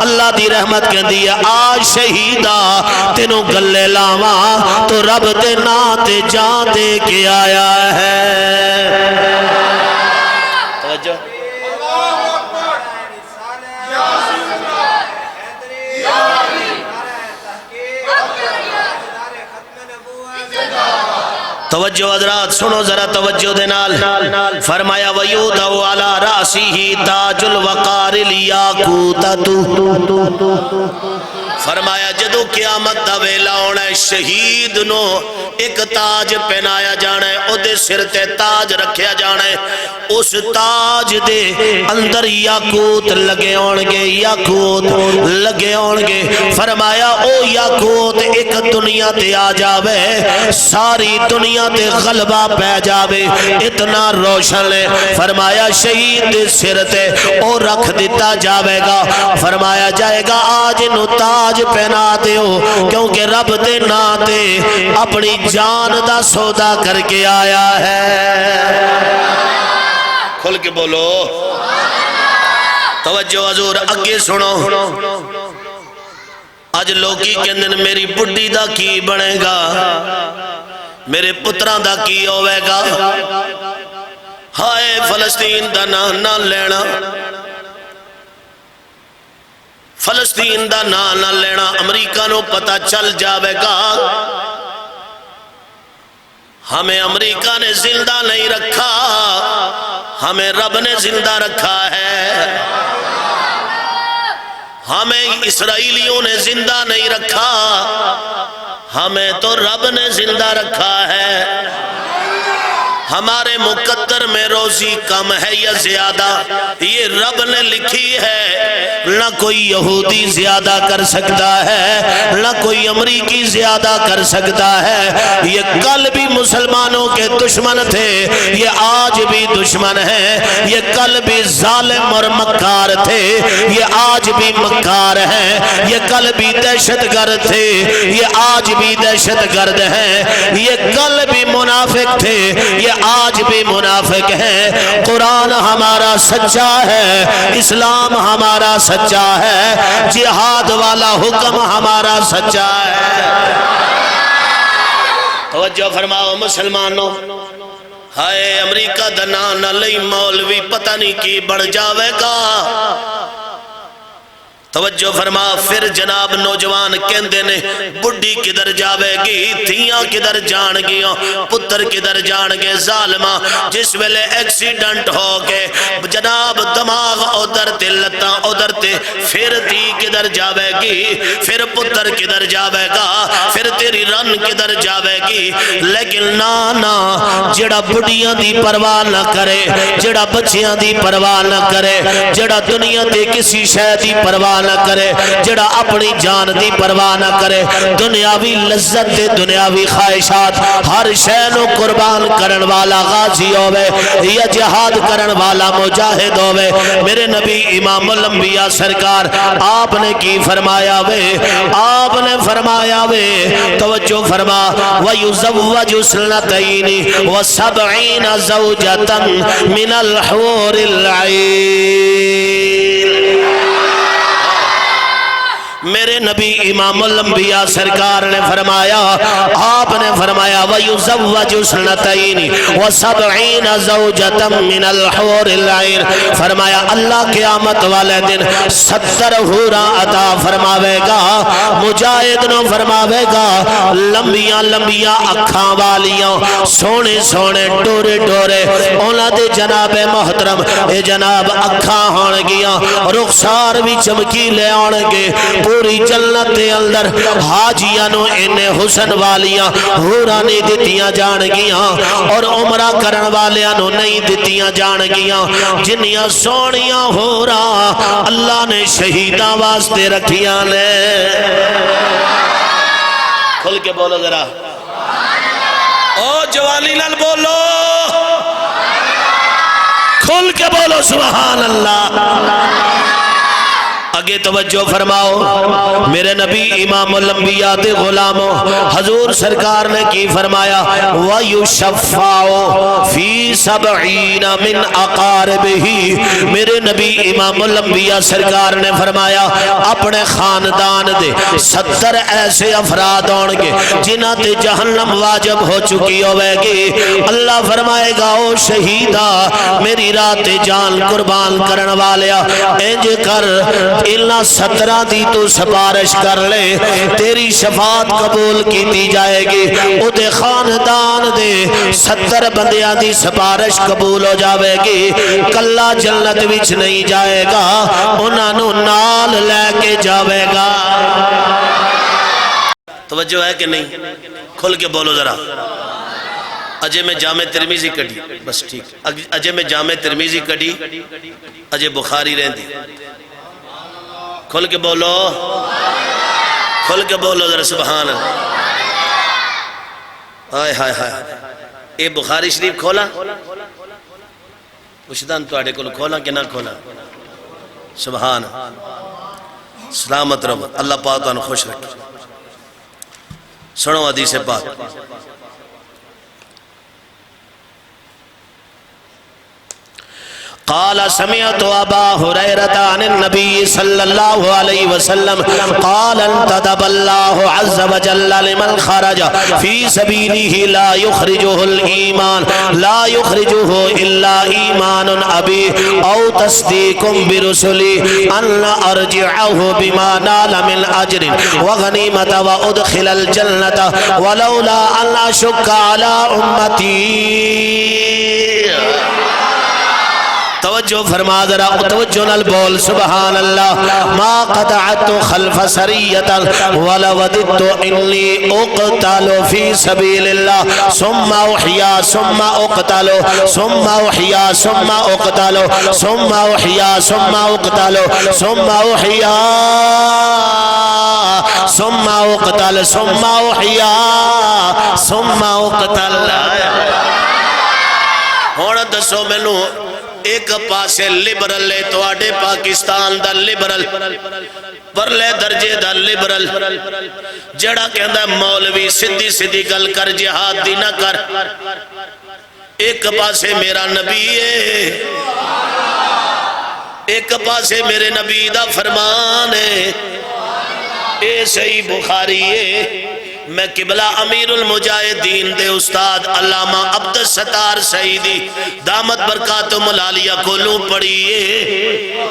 اللہ دی رحمت کہندی ہے آ شہیدا تینوں گلے لاواں تو رب دے نام تے جان دے کے آیا ہے۔ توجہ توجہ حضرات سنو ذرا توجہ دے نال، فرمایا وَيُوضَعُ عَلَى رَأْسِهِ تَاجُ الْوَقَارِ الْيَاقُوتَةُ، فرمایا جدو قیامت دا ویلا ہونا ہے شہید نو ایک تاج پہنایا جانا ہے، او دے سر تے تاج رکھیا جانا ہے، اس تاج دے اندر یاقوت لگے ہونگے، یاقوت لگے ہونگے۔ فرمایا او یاقوت ایک دنیا تے آ جاوے، ساری دنیا تے غلبہ پہ جاوے، اتنا روشن ہے۔ فرمایا شہید دے سر تے او رکھ دیتا جاوے گا، فرمایا جائے گا آج نو تاج پہنا دیو، کیونکہ رب دے نام تے اپنی جان دا سودا کر کے آیا ہے۔ کھل کے بولو توجہ حضور اگے سنو، آج لوگی کہندن میری بڈی دا کی بنے گا، میرے پتران دا کی ہوئے گا، ہائے فلسطین دا نہ لینا، فلسطین دا نہ لینا، امریکہ نو پتہ چل جاوے گا ہمیں امریکہ نے زندہ نہیں رکھا، ہمیں رب نے زندہ رکھا ہے، ہمیں اسرائیلیوں نے زندہ نہیں رکھا، ہمیں تو رب نے زندہ رکھا ہے۔ ہمارے مقدر میں روزی کم ہے یا زیادہ یہ رب نے لکھی ہے، نہ کوئی یہودی زیادہ کر سکتا ہے، نہ کوئی امریکی زیادہ کر سکتا ہے۔ یہ کل بھی مسلمانوں کے دشمن تھے، یہ آج بھی دشمن ہیں، یہ کل بھی ظالم اور مکار تھے، یہ آج بھی مکار ہیں، یہ کل بھی دہشت گرد تھے، یہ آج بھی دہشت گرد ہیں، یہ کل بھی منافق تھے، یہ آج بھی منافق ہیں۔ قرآن ہمارا سچا ہے، اسلام ہمارا سچا ہے، جہاد والا حکم ہمارا سچا ہے۔ توجہ فرماؤ مسلمانوں، ہائے امریکہ دنا نہ لئی مولوی پتہ نہیں کی بڑھ جاوے گا۔ توجہ فرما، پھر جناب نوجوان کہندے نے بڈی کدھر جاوے گی، تھیاں کدھر جان گیاں، پتر کدھر جان گے ظالمہ، جس ویلے ایکسیڈنٹ ہو کے جناب دماغ ادھر تے لتاں ادھر تے، پھر تھی کدھر جاوے گی، پھر پتر کدھر جاوے گا، پھر تیری رن کدھر جاوے گی۔ لیکن نا جڑا بڈیاں دی پرواہ نہ کرے، جڑا بچیاں دی پرواہ نہ کرے، جڑا دنیا تے کسی شے دی پرواہ نہ کرے، جڑا اپنی جان دی پرواہ نہ کرے، دنیاوی لذت تے دنیاوی خواہشات ہر شے نو قربان کرن والا غازی ہوئے یا جہاد کرن والا مجاہد ہوئے۔ میرے نبی امام الانبیاء سرکار آپ نے کی فرمایا وے، آپ نے فرمایا وے، توجہ فرما، وَيُزَوَّجُ سْنَتَيْنِ وَسَبْعِينَ زَوْجَةً مِنَ الْحُورِ الْعِينِ۔ میرے نبی امام الانبیاء سرکار نے فرمایا، آپ نے فرمایا وَيُزَوَّجُ سْنَتَيْنِ وَسَبْعِينَ زَوْجَةً مِنَ الْحُورِ الْعِينِ، فرمایا اللہ قیامت والے دن 70 حوراں عطا فرماوے گا، مجاہد نو فرماوے گا، لمبیاں لمبیاں اکھاں والیاں، سونے سونے ڈورے ڈورے، اونا دے جناب محترم اے جناب اکھاں ہون گیاں، رخسار بھی چمکی لے آنگے، پوری جنت دے اندر حاجیاں نو انہیں حسن والیاں ہوراں نہیں دتیاں جان گیاں اور عمرہ کرن والیاں نو نہیں دتیاں جان گیاں جنیاں سونیاں ہوراں اللہ نے شہیداں واسطے رکھیاں نے کھل کے بولو ذرا او جوانی نال بولو کھل کے بولو سبحان اللہ آگے توجہ فرماؤ میرے نبی امام الانبیاء دے غلاموں حضور سرکار نے کی فرمایا وَيُشَفَّعُ فِي سَبْعِينَ مِنْ أَقَارِبِهِ میرے نبی امام الانبیاء سرکار نے فرمایا اپنے خاندان دے 70 ایسے افراد ہون گے جنہاں تے جہنم واجب ہو چکی ہوئے گی اللہ فرمائے گا او شہیدہ میری رات جان قربان کرن والیا انج کر اللہ 17 دی تو سفارش کر لے تیری شفاعت قبول کیتی جائے گی او دے خاندان دے 70 بندیاں دی سفارش قبول ہو جاوے گی کلا جنت وچ نہیں جائے گا انہاں نو نال لے کے جاوے گا توجہ ہے کہ نہیں کھل کے بولو ذرا اجے میں جامع ترمیزی کڑی بس ٹھیک اجے میں جامع ترمیزی کڑی اجے بخاری رہن دی کھل کے بولو ذرا سبحان آئے ہائے ہائے اے بخاری شریف کھولا پوچھدان تو آڑے کھول کھولا کہ نہ کھولا سبحان سلامت رب اللہ پاک انہوں خوش رکھے سنو حدیث پاک قال سمعت ابا هريره عن النبي صلى الله عليه وسلم قال انتدب الله عز وجل لمن خرج في سبيله لا يخرجه الايمان لا يخرجه الا ايمان ابي او تصديق برسلي ان ارجعه بما نال من اجر وغنيمه وادخل الجنه ولولا ان اشق على امتي توجہ فرما ذرا توجہ نال بول سبحان اللہ ما قطعت خلف سریتا ولودت انی اقتل فی سبیل اللہ ثم احیا ثم اقتل ثم احیا ثم اقتل ثم احیا ثم اقتل ثم احیا ثم اقتل ثم احیا ثم اقتل ہونا دسو مینوں ایک پاسے لبرل لے تو آڑے پاکستان دا لبرل پرلے درجے دا لبرل جڑا کہندہ مولوی سدھی سدھی گل کر جہاد دی نہ کر ایک پاسے میرا نبی ہے ایک پاسے میرے نبی دا فرمان ہے اے صحیح بخاری ہے میں قبلہ امیر المجاہدین دے استاد علامہ عبدالستار سعیدی دامت برکاتم العالیہ کو لوں پڑھئے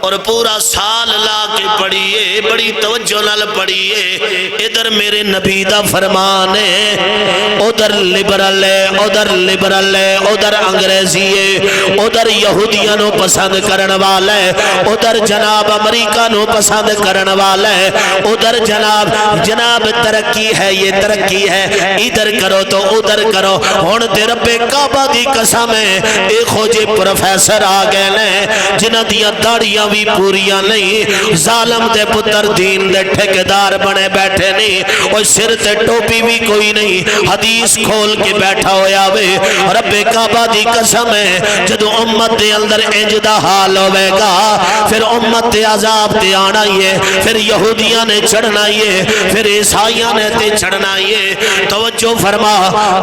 اور پورا سال لا کے پڑھئے بڑی توجہ نال پڑھئے ادھر میرے نبی دا فرمان ہے ادھر لبرل ہے ادھر لبرل ہے ادھر انگریزی ہے ادھر یہودیاں نو پسند کرن والا ہے ادھر جناب امریکہ نو پسند کرن والا ہے ادھر جناب ترقی ہے یہ ترقی ہے ادھر کرو تو ادھر کرو ہون دے رب کعبہ دی قسم ہے ایک خوجے پروفیسر آگئے نے جنہ دیا داڑیاں بھی پوریاں نہیں ظالم دے پتر دین دے ٹھیکیدار بنے بیٹھے نہیں اور سر تے ٹوپی بھی کوئی نہیں حدیث کھول کے بیٹھا ہویا وے رب کعبہ دی قسم ہے جدو امت دے اندر انجدہ حال ہوئے گا پھر امت دے عذاب تے آنا یہ پھر یہودیاں نے چڑھنا یہ پھر عیسائیاں نے تے چڑھنا یہ توجہ فرما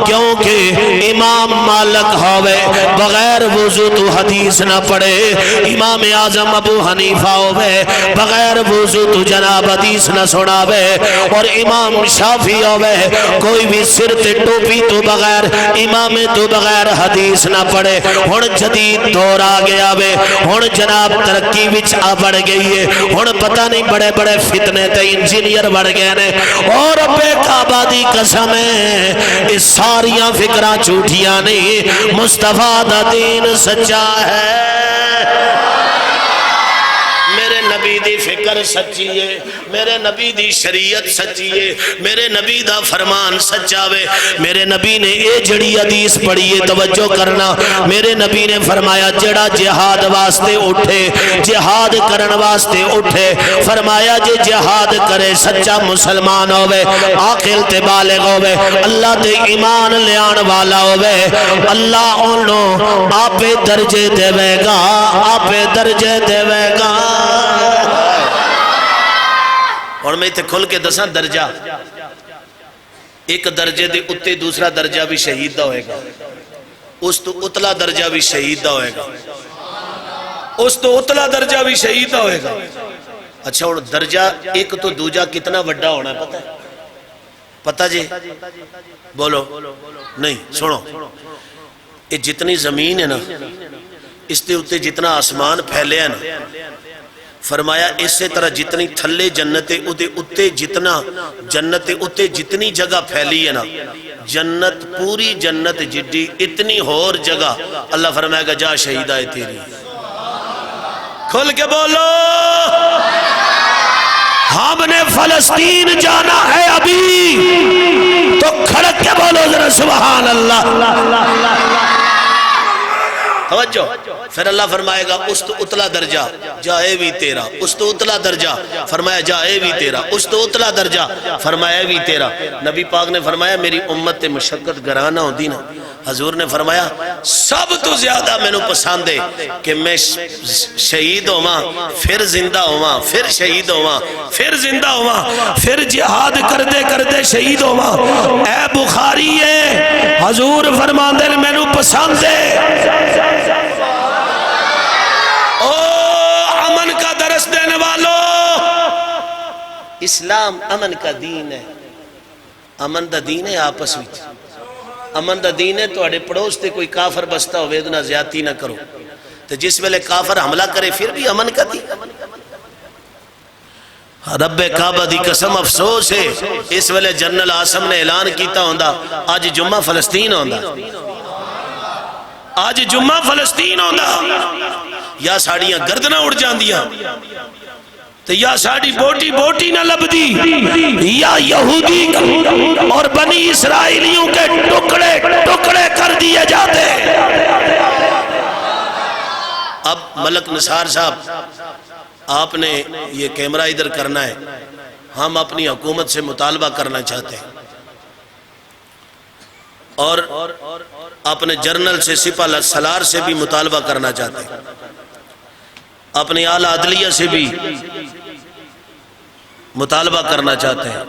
کیونکہ امام مالک ہوئے بغیر وضو تو حدیث نہ پڑھے امام اعظم ابو حنیفہ ہوئے بغیر وضو تو جناب حدیث نہ سناوے اور امام شافعی ہوئے کوئی بھی سر تے ٹوپی تو بغیر امام تو بغیر حدیث نہ پڑھے ہن جدید دور آ گیا وے ہن جناب ترقی وچ آ بڑھ گئی ہے ہن پتہ نہیں بڑے بڑے فتنے تے انجینئر بڑھ گئے نے اور رب کعبہ دی قسم ہے اس ساریاں فکراں جھوٹیاں نہیں مصطفیٰ دا دین سچا ہے میرے نبی دی فکر ذکر سچی ہے، میرے نبی دی شریعت سچی ہے، میرے نبی دا فرمان سچا وے۔ میرے نبی نے اے جڑی حدیث پڑھی ہے، توجہ کرنا، میرے نبی نے فرمایا جڑا جہاد واسطے اٹھے، جہاد کرن واسطے اٹھے، فرمایا جے جہاد کرے سچا مسلمان ہوئے، عاقل تے بالغ ہوئے، اللہ تے ایمان لیان والا ہوئے، اللہ انہوں آپ درجے دے گا، آپ درجے دے گا۔ اور میں تے کھل کے دساں درجہ، ایک درجے دے اتے دوسرا درجہ بھی شہید دا ہوئے گا، اس تو اتلا درجہ بھی شہید دا ہوئے گا، اس تو اتلا درجہ بھی شہید دا ہوئے گا۔ اچھا اور درجہ ایک تو دوجہ کتنا وڈا ہونا ہے پتہ ہے؟ پتہ جی بولو نہیں سنو، یہ جتنی زمین ہے نا اس دے اتے جتنا آسمان پھیلے ہیں نا، فرمایا اس سے طرح جتنی تھلے جنت اتے جتنا جنت اتے جتنی جگہ پھیلی ہے نا، جنت پوری جنت جڈی اتنی اور جگہ اللہ فرمائے گا جا شہیدہ ہے تیری، کھل کے بولو ہم نے فلسطین جانا ہے ابھی، تو کھڑک کے بولو ذرا سبحان اللہ۔ توجہ، پھر اللہ فرمائے گا اس تو اتلا درجہ جائے بھی تیرا، اس تو اتلا درجہ فرمایا جائے بھی تیرا، اس تو اتلا درجہ فرمایا بھی تیرا۔ نبی پاک نے فرمایا میری امت مشقت گرانا ہو دی نا، حضور نے فرمایا سب تو زیادہ میں نے پسند ہے کہ میں شہید ہوا، پھر زندہ ہوا، پھر شہید ہوا، پھر زندہ ہوا، پھر جہاد کردے کردے شہید ہوا۔ اے بخاری ہے حضور فرماندے میں نے پسند ہے۔ او امن کا درس دینے والوں، اسلام امن کا دین ہے، امن دا دین ہے آپس وچ، امن دا دین ہے توڑے پڑوس تے کوئی کافر بستا ہوئے دنا زیادتی نہ کرو، تو جس ویلے کافر حملہ کرے پھر بھی امن کا دین۔ رب کعبہ دی قسم افسوس ہے اس ویلے جنرل آسم نے اعلان کیتا ہوندہ آج جمعہ فلسطین ہوندہ، آج جمعہ فلسطین ہوندہ، یا ساڑیاں گردنہ اڑ جان دیا تو یا ساڑی بوٹی بوٹی نہ لب دی، یا یہودی اور بنی اسرائیلیوں کے ٹکڑے ٹکڑے کر دیے جاتے۔ اب ملک نثار صاحب آپ نے یہ کیمرہ ادھر کرنا ہے، ہم اپنی حکومت سے مطالبہ کرنا چاہتے ہیں اور اپنے جرنل سے سپہ سالار سے بھی مطالبہ کرنا چاہتے ہیں، اپنی اعلیٰ عدلیہ سے بھی مطالبہ کرنا چاہتے ہیں۔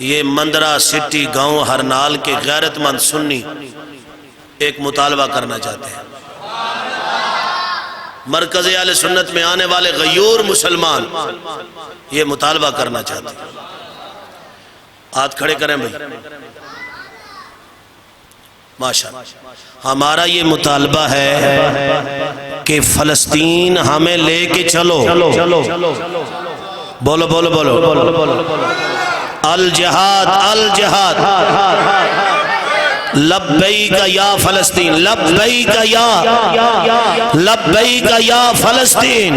یہ مندرہ سٹی گاؤں ہرنال کے غیرت مند سنی ایک مطالبہ کرنا چاہتے ہیں، مرکز اہل سنت میں آنے والے غیور مسلمان یہ مطالبہ کرنا چاہتے ہیں۔ ہاتھ کھڑے کریں بھائی، ماشاءاللہ۔ ہمارا یہ مطالبہ ہے کہ فلسطین ہمیں لے کے چلو، بولو بولو بولو، الجہاد الجہاد، لبیک یا فلسطین، لبیک یا فلسطین،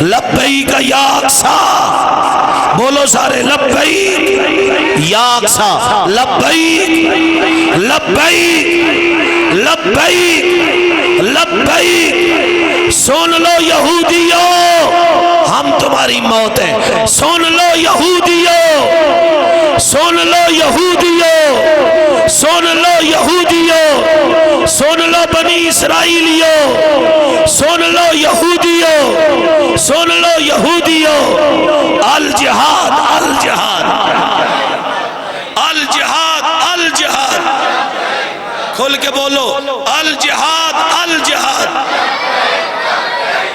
لبیک یا اقصی، بولو سارے لبیک یا اقصی، لبیک لبیک لبیک لبیک۔ سن لو یہودیوں ہم تمہاری موت ہیں، سن لو یہودیوں، سن لو یہودیوں، سن لو یہودیوں، سن لو بنی اسرائیلیوں، سن لو یہودیوں، سن لو یہودیوں، الجہاد الجہاد الجہاد الجہاد، کھل کے بولو الجہاد الجہاد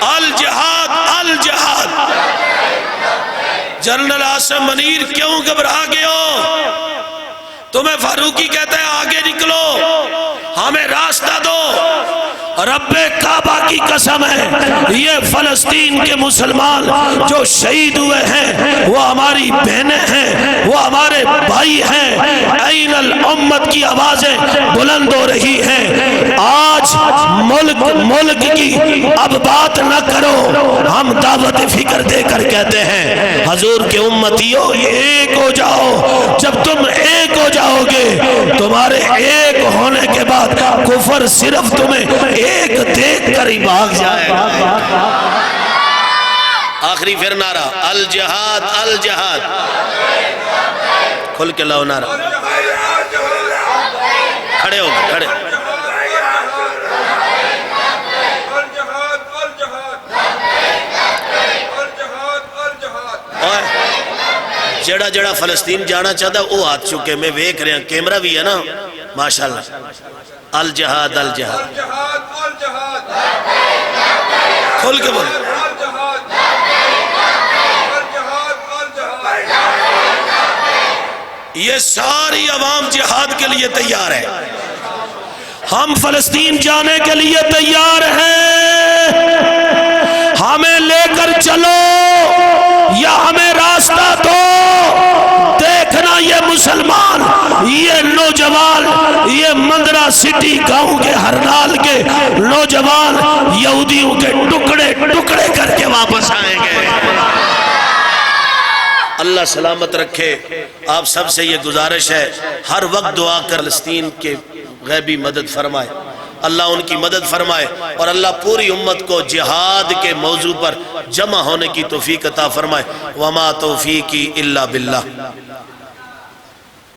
الجہاد الجہاد۔ جنرل آسم منیر کیوں گھبرا گئے ہو؟ تمہیں فاروقی کہتا ہے آگے نکلو، ہمیں راستہ دو، رب کعبہ کی قسم ہے، یہ فلسطین کے مسلمان جو شہید ہوئے ہیں وہ ہماری بہنیں ہیں، وہ ہمارے بھائی ہیں۔ این الامت کی آوازیں بلند ہو رہی ہیں۔ آج ملک کی اب بات نہ کرو، ہم دعوت فکر دے کر کہتے ہیں حضور کے امتیوں ایک ہو جاؤ۔ جب تم ایک ہو جاؤ گے، تمہارے ایک ہونے کے بعد کفر صرف تمہیں ایک دیکھ کر ہی بھاگ جائے گا۔ آخری پھر نعرہ الجہاد الجہاد، کھل کے لاؤ نعرہ، کھڑے ہو گئے کھڑے۔ جڑا جڑا فلسطین جانا چاہتا ہے وہ ہاتھ چکے، میں ویک رہے ہیں، کیمرہ بھی ہے نا ماشاءاللہ۔ الجہاد الجہاد، کھل کے بول۔ یہ ساری عوام جہاد کے لیے تیار ہے، ہم فلسطین جانے کے لیے تیار ہیں، ہمیں لے کر چلو یا ہمیں راستہ دو۔ دیکھنا یہ مسلمان، یہ نوجوان، یہ مندرہ سٹی گاؤں کے ہرنال کے نوجوان یہودیوں کے ٹکڑے ٹکڑے کر کے واپس آئیں گے۔ اللہ سلامت رکھے۔ آپ سب سے یہ گزارش ہے، ہر وقت دعا کر فلسطین کے غیبی مدد فرمائے، اللہ ان کی مدد فرمائے، اور اللہ پوری امت کو جہاد کے موضوع پر جمع ہونے کی توفیق عطا فرمائے۔ وما توفیقی الا باللہ۔